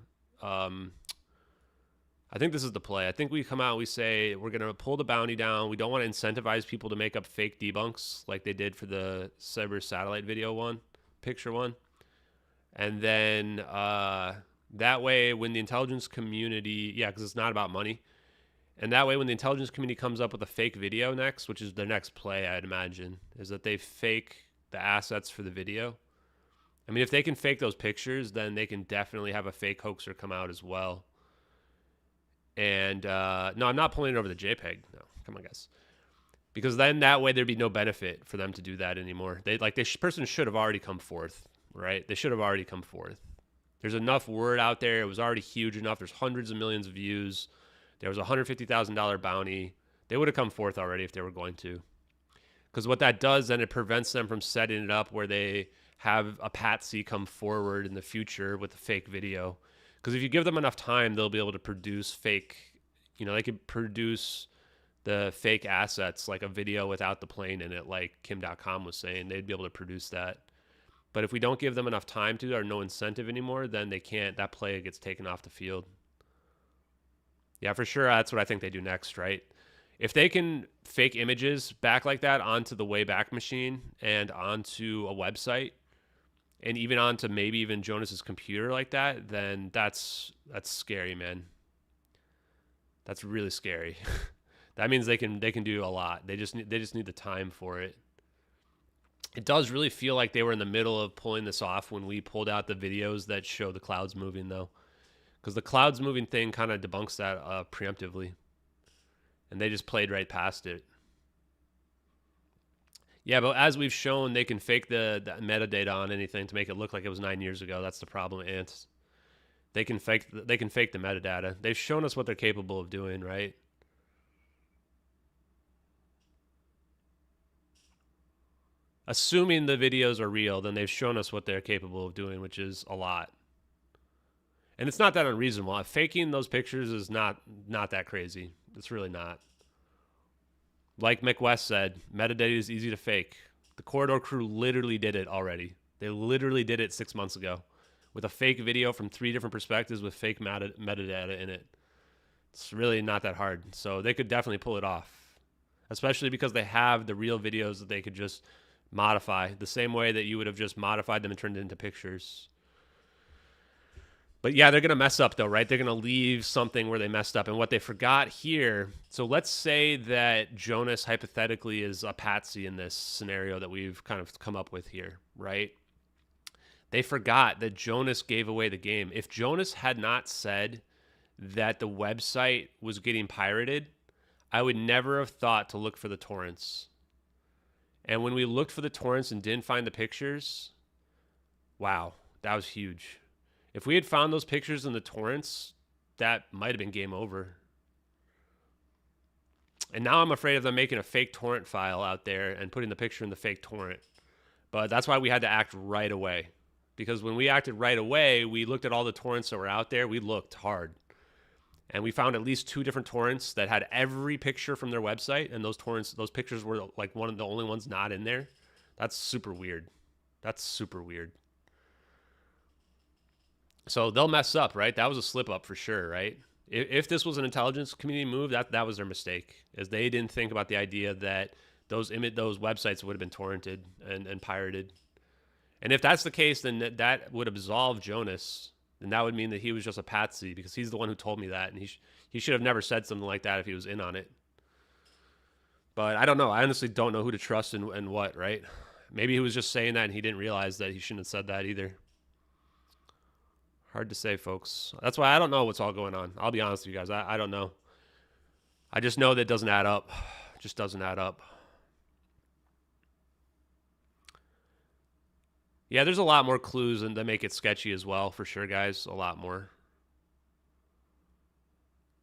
I think this is the play. I think we come out and we say we're going to pull the bounty down. We don't want to incentivize people to make up fake debunks like they did for the cyber satellite video picture one. And then that way when the intelligence community, yeah, because it's not about money. And that way when the intelligence community comes up with a fake video next, which is their next play, I'd imagine, is that they fake the assets for the video. I mean, if they can fake those pictures, then they can definitely have a fake hoaxer come out as well. And no, I'm not pulling it over the JPEG. No, come on, guys. Because then that way there'd be no benefit for them to do that anymore. This person should have already come forth, right? They should have already come forth. There's enough word out there. It was already huge enough. There's hundreds of millions of views. There was a $150,000 bounty. They would have come forth already if they were going to. Because what that does, then it prevents them from setting it up where they have a patsy come forward in the future with a fake video. Because if you give them enough time, they'll be able to produce fake, they could produce the fake assets, like a video without the plane in it, like Kim.com was saying. They'd be able to produce that. But if we don't give them enough time to, or no incentive anymore, then they can't, that play gets taken off the field. Yeah, for sure, that's what I think they do next, right? If they can fake images back like that onto the Wayback Machine and onto a website, and even onto maybe even Jonas's computer like that, then that's scary, man. That's really scary. That means they can do a lot. They just need the time for it. It does really feel like they were in the middle of pulling this off when we pulled out the videos that show the clouds moving, though, because the clouds moving thing kind of debunks that preemptively, and they just played right past it. Yeah, but as we've shown, they can fake the metadata on anything to make it look like it was 9 years ago. That's the problem, Ants. They can fake the metadata. They've shown us what they're capable of doing, right? Assuming the videos are real, then they've shown us what they're capable of doing, which is a lot. And it's not that unreasonable. Faking those pictures is not that crazy. It's really not. Like McWest said, metadata is easy to fake. The Corridor crew literally did it already. They literally did it 6 months ago with a fake video from 3 different perspectives with fake metadata in it. It's really not that hard. So they could definitely pull it off, especially because they have the real videos that they could just modify the same way that you would have just modified them and turned it into pictures. But yeah, they're going to mess up though, right? They're going to leave something where they messed up. And what they forgot here, so let's say that Jonas hypothetically is a patsy in this scenario that we've kind of come up with here, right? They forgot that Jonas gave away the game. If Jonas had not said that the website was getting pirated, I would never have thought to look for the torrents. And when we looked for the torrents and didn't find the pictures, wow, that was huge. If we had found those pictures in the torrents, that might have been game over. And now I'm afraid of them making a fake torrent file out there and putting the picture in the fake torrent. But that's why we had to act right away. Because when we acted right away, we looked at all the torrents that were out there. We looked hard. And we found at least 2 different torrents that had every picture from their website. And those pictures were like one of the only ones not in there. That's super weird. That's super weird. So they'll mess up, right? That was a slip up for sure, right? If this was an intelligence community move, that was their mistake, is they didn't think about the idea that those websites would have been torrented and pirated. And if that's the case, then that would absolve Jonas. And that would mean that he was just a patsy, because he's the one who told me that. And he should have never said something like that if he was in on it. But I don't know. I honestly don't know who to trust and what, right? Maybe he was just saying that and he didn't realize that he shouldn't have said that either. Hard to say, folks. That's why I don't know what's all going on. I'll be honest with you guys. I don't know. I just know that it doesn't add up. It just doesn't add up. Yeah, there's a lot more clues that make it sketchy as well, for sure, guys. A lot more.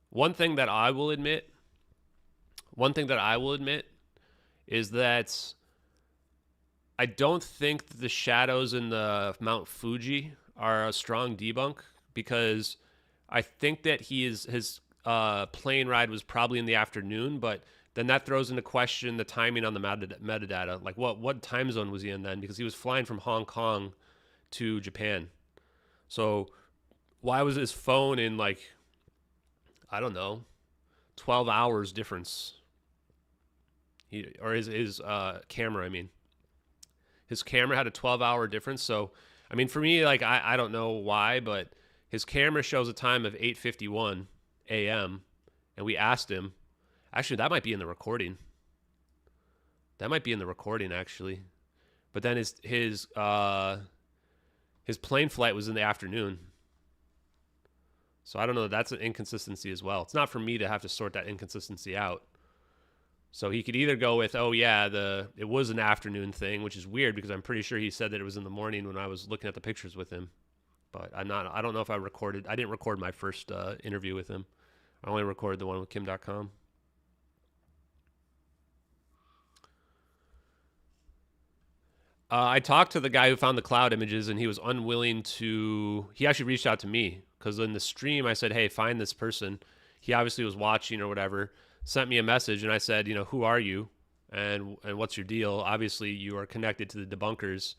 One thing that I will admit is that I don't think the shadows in the Mount Fuji are a strong debunk, because I think that his plane ride was probably in the afternoon, but then that throws into question the timing on the metadata. Like what time zone was he in then? Because he was flying from Hong Kong to Japan. So why was his phone in, like, I don't know, 12 hours difference? His camera, I mean. His camera had a 12-hour difference. So, I mean, for me, like, I don't know why, but his camera shows a time of 8:51 a.m. And we asked him. Actually, that might be in the recording. Actually. But then his plane flight was in the afternoon. So I don't know. That's an inconsistency as well. It's not for me to have to sort that inconsistency out. So he could either go with, oh yeah, it was an afternoon thing, which is weird because I'm pretty sure he said that it was in the morning when I was looking at the pictures with him. But I don't know if I didn't record my first interview with him. I only recorded the one with Kim.com. I talked to the guy who found the cloud images, and he was unwilling to. He actually reached out to me because in the stream I said, "Hey, find this person." He obviously was watching or whatever. Sent me a message, and I said, "You know, who are you, and what's your deal? Obviously, you are connected to the debunkers,"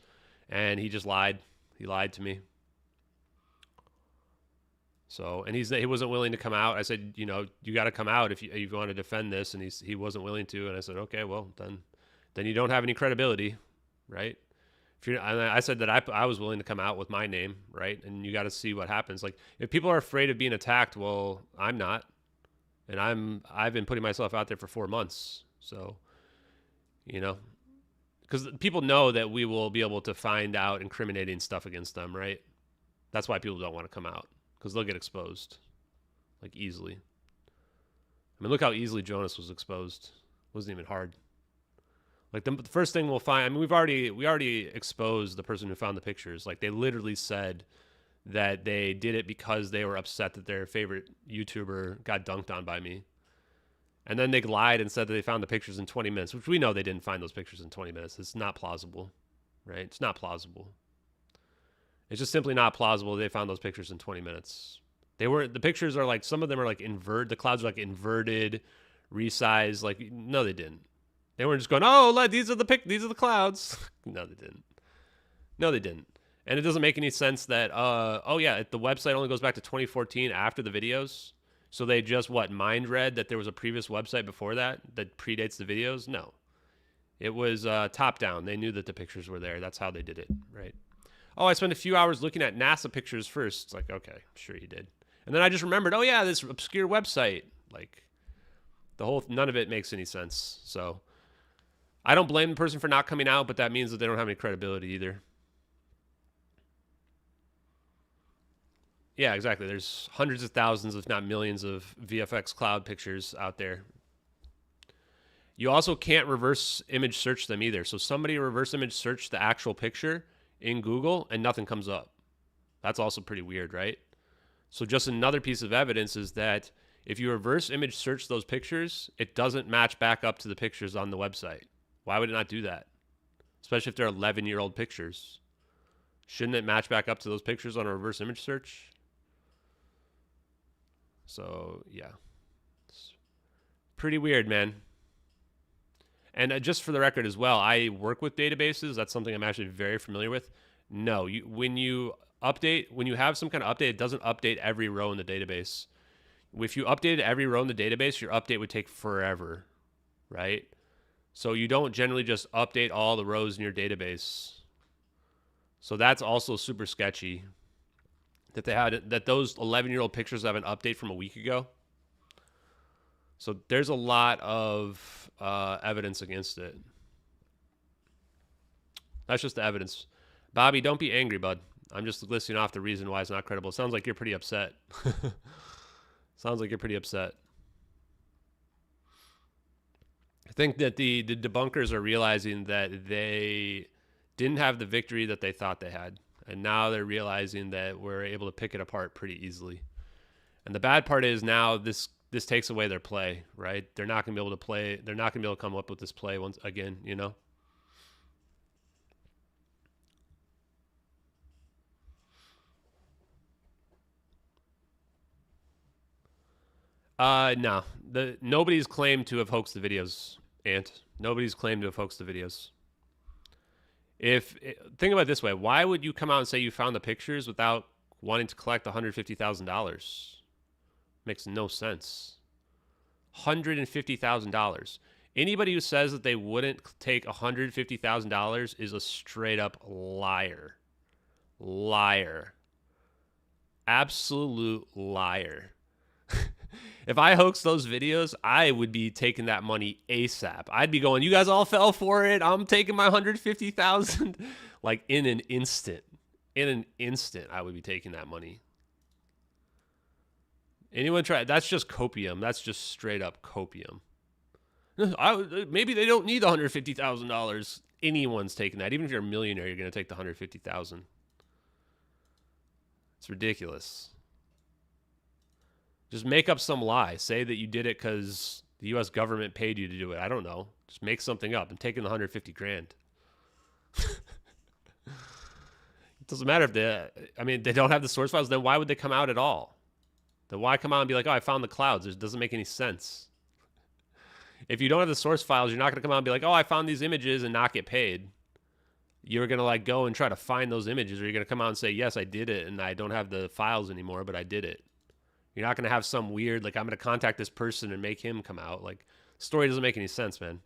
and he just lied. He lied to me. So, and he wasn't willing to come out. I said, "You know, you got to come out if you want to defend this," and he wasn't willing to. And I said, "Okay, well then you don't have any credibility." Right? I said that I was willing to come out with my name, right? And you got to see what happens. Like, if people are afraid of being attacked, well, I'm not, and I've been putting myself out there for 4 months. So, you know, because people know that we will be able to find out incriminating stuff against them, right? That's why people don't want to come out, because they'll get exposed, like, easily. I mean, look how easily Jonas was exposed. It wasn't even hard. Like, the first thing we'll find, I mean, we already exposed the person who found the pictures. Like, they literally said that they did it because they were upset that their favorite YouTuber got dunked on by me. And then they lied and said that they found the pictures in 20 minutes, which we know they didn't find those pictures in 20 minutes. It's not plausible, right? It's not plausible. It's just simply not plausible they found those pictures in 20 minutes. The pictures are like, some of them are like the clouds are like inverted, resized. Like, no, they didn't. They weren't just going, oh, these are the clouds. No, they didn't. And it doesn't make any sense that, oh yeah, the website only goes back to 2014 after the videos. So they just, mind read that there was a previous website before that predates the videos? No. It was top down. They knew that the pictures were there. That's how they did it, right? Oh, I spent a few hours looking at NASA pictures first. It's like, okay, sure you did. And then I just remembered, oh yeah, this obscure website. Like, none of it makes any sense. So I don't blame the person for not coming out, but that means that they don't have any credibility either. Yeah, exactly. There's hundreds of thousands, if not millions, of VFX cloud pictures out there. You also can't reverse image search them either. So somebody reverse image search the actual picture in Google and nothing comes up. That's also pretty weird, right? So just another piece of evidence is that if you reverse image search those pictures, it doesn't match back up to the pictures on the website. Why would it not do that? Especially if they're 11-year-old pictures. Shouldn't it match back up to those pictures on a reverse image search? So, yeah. It's pretty weird, man. And just for the record as well, I work with databases. That's something I'm actually very familiar with. No, when you have some kind of update, it doesn't update every row in the database. if you updated every row in the database, your update would take forever, right? So you don't generally just update all the rows in your database. So that's also super sketchy that they had, that those 11-year-old pictures have an update from a week ago. So there's a lot of evidence against it. That's just the evidence. Bobby, don't be angry, bud. I'm just listing off the reason why it's not credible. It sounds like you're pretty upset. Sounds like you're pretty upset. I think that the debunkers are realizing that they didn't have the victory that they thought they had. And now they're realizing that we're able to pick it apart pretty easily. And the bad part is now this takes away their play, right? They're not going to be able to play. They're not going to be able to come up with this play once again, you know? No. Nobody's claimed to have hoaxed the videos, Ant. Nobody's claimed to have hoaxed the videos. Think about it this way, why would you come out and say you found the pictures without wanting to collect $150,000? Makes no sense. $150,000. Anybody who says that they wouldn't take $150,000 is a straight up liar. Liar. Absolute liar. If I hoaxed those videos, I would be taking that money ASAP. I'd be going, you guys all fell for it. I'm taking my $150,000. Like in an instant. In an instant, I would be taking that money. Anyone try? That's just copium. That's just straight up copium. Maybe they don't need the $150,000. Anyone's taking that. Even if you're a millionaire, you're going to take the $150,000. It's ridiculous. Just make up some lie. Say that you did it because the U.S. government paid you to do it. I don't know. Just make something up. I'm taking the $150,000. It doesn't matter if they don't have the source files. Then why would they come out at all? Then why come out and be like, oh, I found the clouds? It doesn't make any sense. If you don't have the source files, you're not going to come out and be like, oh, I found these images and not get paid. You're going to like go and try to find those images, or you're going to come out and say, yes, I did it, and I don't have the files anymore, but I did it. You're not going to have some weird, like, I'm going to contact this person and make him come out. Like, the story doesn't make any sense, man.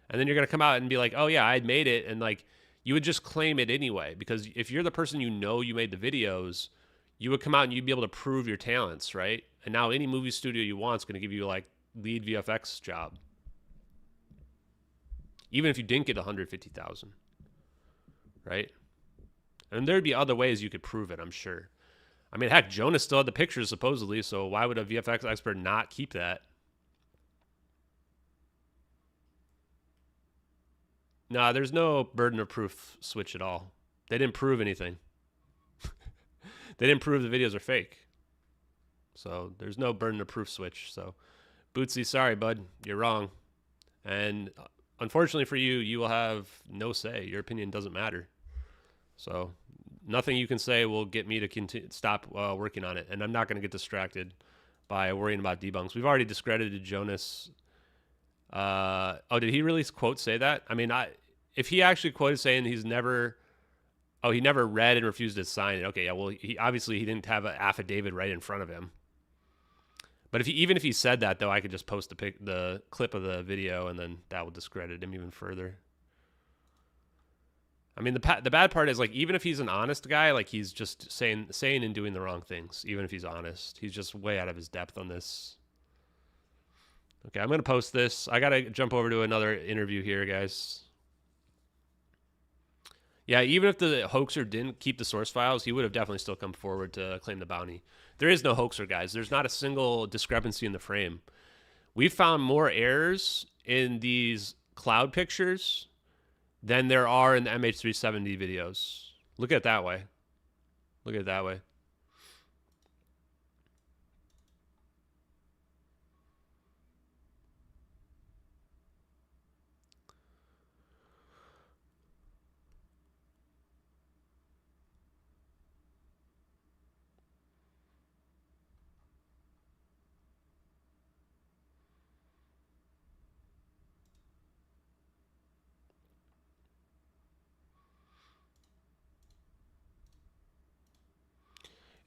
And then you're going to come out and be like, oh, yeah, I made it. And, like, you would just claim it anyway. Because if you're the person you know you made the videos, you would come out and you'd be able to prove your talents, right? And now any movie studio you want is going to give you, like, lead VFX job. Even if you didn't get $150,000, right? And there'd be other ways you could prove it, I'm sure. I mean, heck, Jonas still had the pictures, supposedly, so why would a VFX expert not keep that? Nah, there's no burden of proof switch at all. They didn't prove anything. They didn't prove the videos are fake. So there's no burden of proof switch. So, Bootsy, sorry, bud. You're wrong. And unfortunately for you, you will have no say. Your opinion doesn't matter. So nothing you can say will get me to stop working on it. And I'm not going to get distracted by worrying about debunks. We've already discredited Jonas. Oh, did he really quote say that? I mean, if he actually quoted saying he never read and refused to sign it. Okay, yeah, well, he didn't have an affidavit right in front of him. But even if he said that, though, I could just post the clip of the video, and then that will discredit him even further. I mean, the bad part is, like, even if he's an honest guy, like, he's just saying and doing the wrong things. Even if he's honest, he's just way out of his depth on this. Okay, I'm gonna post this. I gotta jump over to another interview here, guys. Yeah, even if the hoaxer didn't keep the source files, he would have definitely still come forward to claim the bounty. There is no hoaxer, guys. There's not a single discrepancy in the frame. We've found more errors in these cloud pictures than there are in the MH370 videos. Look at it that way. Look at it that way.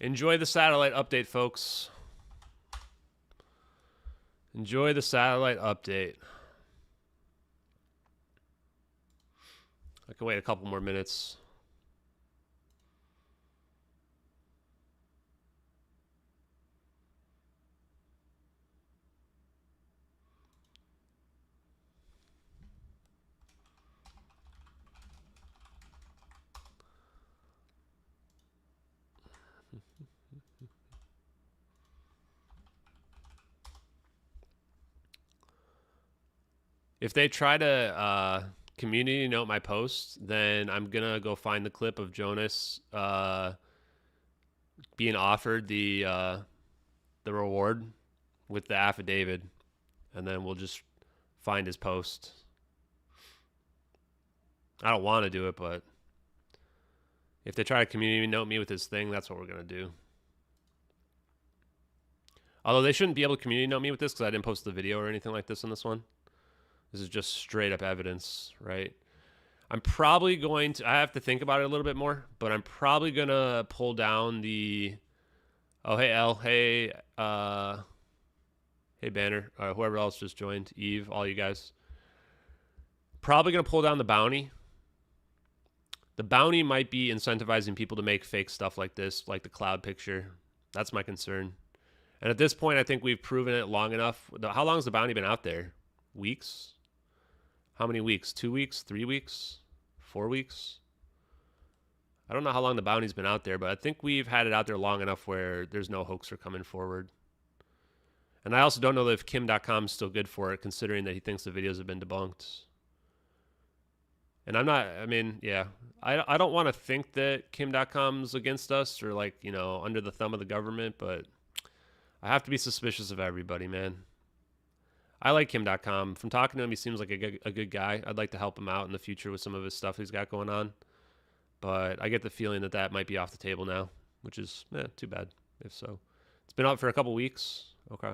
Enjoy the satellite update, folks. Enjoy the satellite update. I can wait a couple more minutes. If they try to community note my post, then I'm gonna go find the clip of Jonas being offered the reward with the affidavit, and then we'll just find his post. I don't want to do it, but if they try to community note me with his thing, that's what we're gonna do. Although they shouldn't be able to community note me with this because I didn't post the video or anything like this in this one. This is just straight up evidence, right? I'm probably going to, I have to think about it a little bit more, but I'm probably going to pull down the, oh, hey, L, hey, hey, Banner, whoever else just joined, Eve, all you guys. Probably going to pull down the bounty. The bounty might be incentivizing people to make fake stuff like this, like the cloud picture. That's my concern. And at this point, I think we've proven it long enough. How long has the bounty been out there? Weeks? How many weeks? 2 weeks? 3 weeks? 4 weeks? I don't know how long the bounty's been out there, but I think we've had it out there long enough where there's no hoaxer coming forward. And I also don't know if Kim.com is still good for it, considering that he thinks the videos have been debunked. And I'm not, I mean, yeah. I don't want to think that Kim.com's against us or, like, you know, under the thumb of the government, but I have to be suspicious of everybody, man. I like Kim.com. From talking to him, he seems like a good guy. I'd like to help him out in the future with some of his stuff he's got going on. But I get the feeling that that might be off the table now, which is too bad, if so. It's been out for a couple weeks. Okay.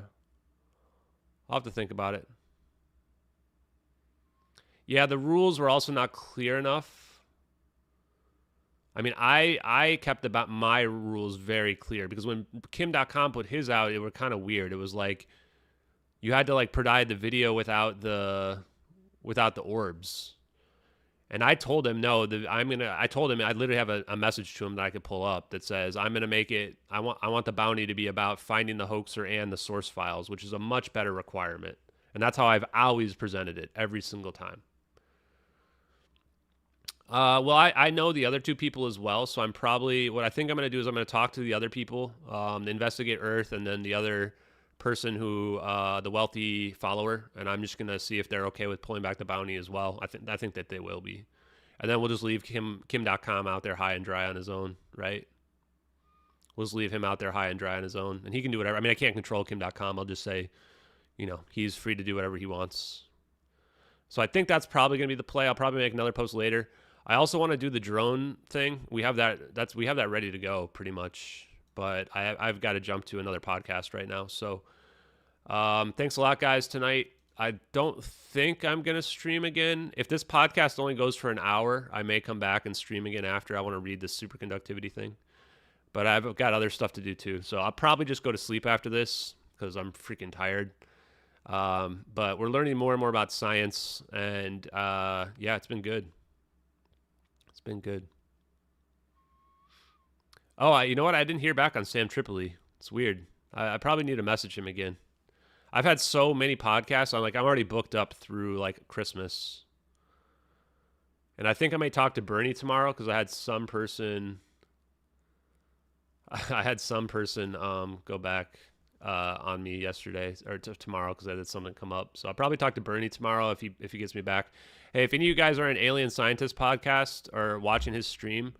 I'll have to think about it. Yeah, the rules were also not clear enough. I mean, I kept about my rules very clear because when Kim.com put his out, it was kind of weird. It was like you had to like provide the video without the orbs. And I told him, no, I told him, I literally have a message to him that I could pull up that says, I'm going to make it, I want the bounty to be about finding the hoaxer and the source files, which is a much better requirement. And that's how I've always presented it every single time. Well, I know the other two people as well, so I'm probably, what I think I'm going to do is I'm going to talk to the other people, the Investigate Earth, and then the other person who, the wealthy follower, and I'm just going to see if they're okay with pulling back the bounty as well. I think that they will be. And then we'll just leave Kim.com out there high and dry on his own, right? We'll just leave him out there high and dry on his own, and he can do whatever. I mean, I can't control Kim.com. I'll just say, you know, he's free to do whatever he wants. So I think that's probably going to be the play. I'll probably make another post later. I also want to do the drone thing. We have that ready to go pretty much, but I've got to jump to another podcast right now. So thanks a lot, guys, tonight. I don't think I'm going to stream again. If this podcast only goes for an hour, I may come back and stream again after. I want to read this superconductivity thing, but I've got other stuff to do too. So I'll probably just go to sleep after this because I'm freaking tired. But we're learning more and more about science, and yeah, it's been good. It's been good. Oh, you know what? I didn't hear back on Sam Tripoli. It's weird. I probably need to message him again. I've had so many podcasts. I'm already booked up through like Christmas. And I think I may talk to Bernie tomorrow because I had some person go back on me yesterday or tomorrow because I had something come up. So I'll probably talk to Bernie tomorrow if he gets me back. Hey, if any of you guys are an Alien Scientist podcast or watching his stream,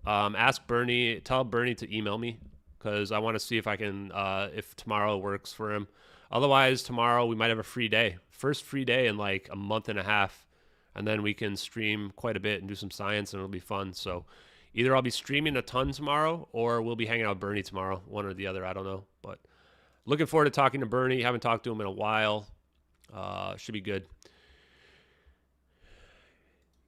ask Bernie, tell Bernie to email me because I want to see if I can, if tomorrow works for him. Otherwise, tomorrow we might have a free day. First free day in like a month and a half. And then we can stream quite a bit and do some science and it'll be fun. So either I'll be streaming a ton tomorrow or we'll be hanging out with Bernie tomorrow. One or the other, I don't know. But looking forward to talking to Bernie. Haven't talked to him in a while. Should be good.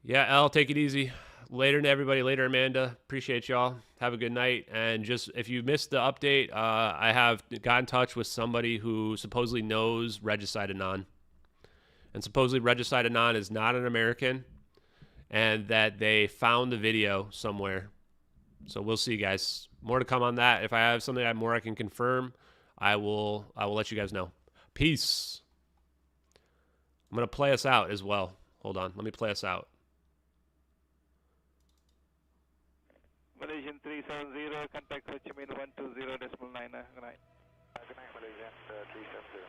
Yeah, Al, take it easy. Later to everybody. Later, Amanda. Appreciate y'all. Have a good night. And just if you missed the update, I have got in touch with somebody who supposedly knows Regicideanon. And supposedly Regicideanon is not an American, and that they found the video somewhere. So we'll see, guys. More to come on that. If I have something more I can confirm, I will let you guys know. Peace. I'm going to play us out as well. Hold on. Let me play us out. Malaysian 370, contact Ho Chi Minh 120.99. Good night, Malaysian 370.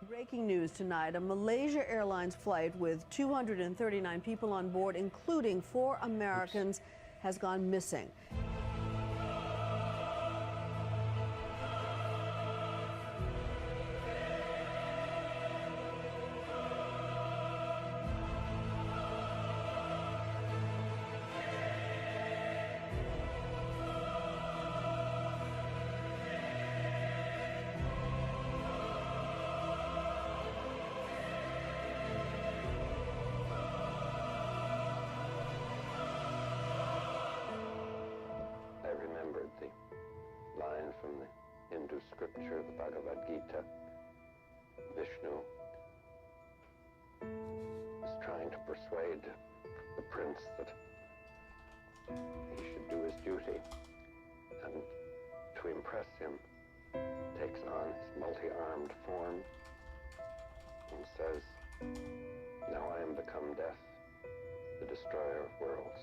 Breaking news tonight, a Malaysia Airlines flight with 239 people on board, including 4 Americans, has gone missing. I remembered the line from the Hindu scripture, the Bhagavad Gita. Vishnu is trying to persuade the prince that he should do his duty, and to impress him, takes on his multi-armed form and says, "Now I am become death, the destroyer of worlds.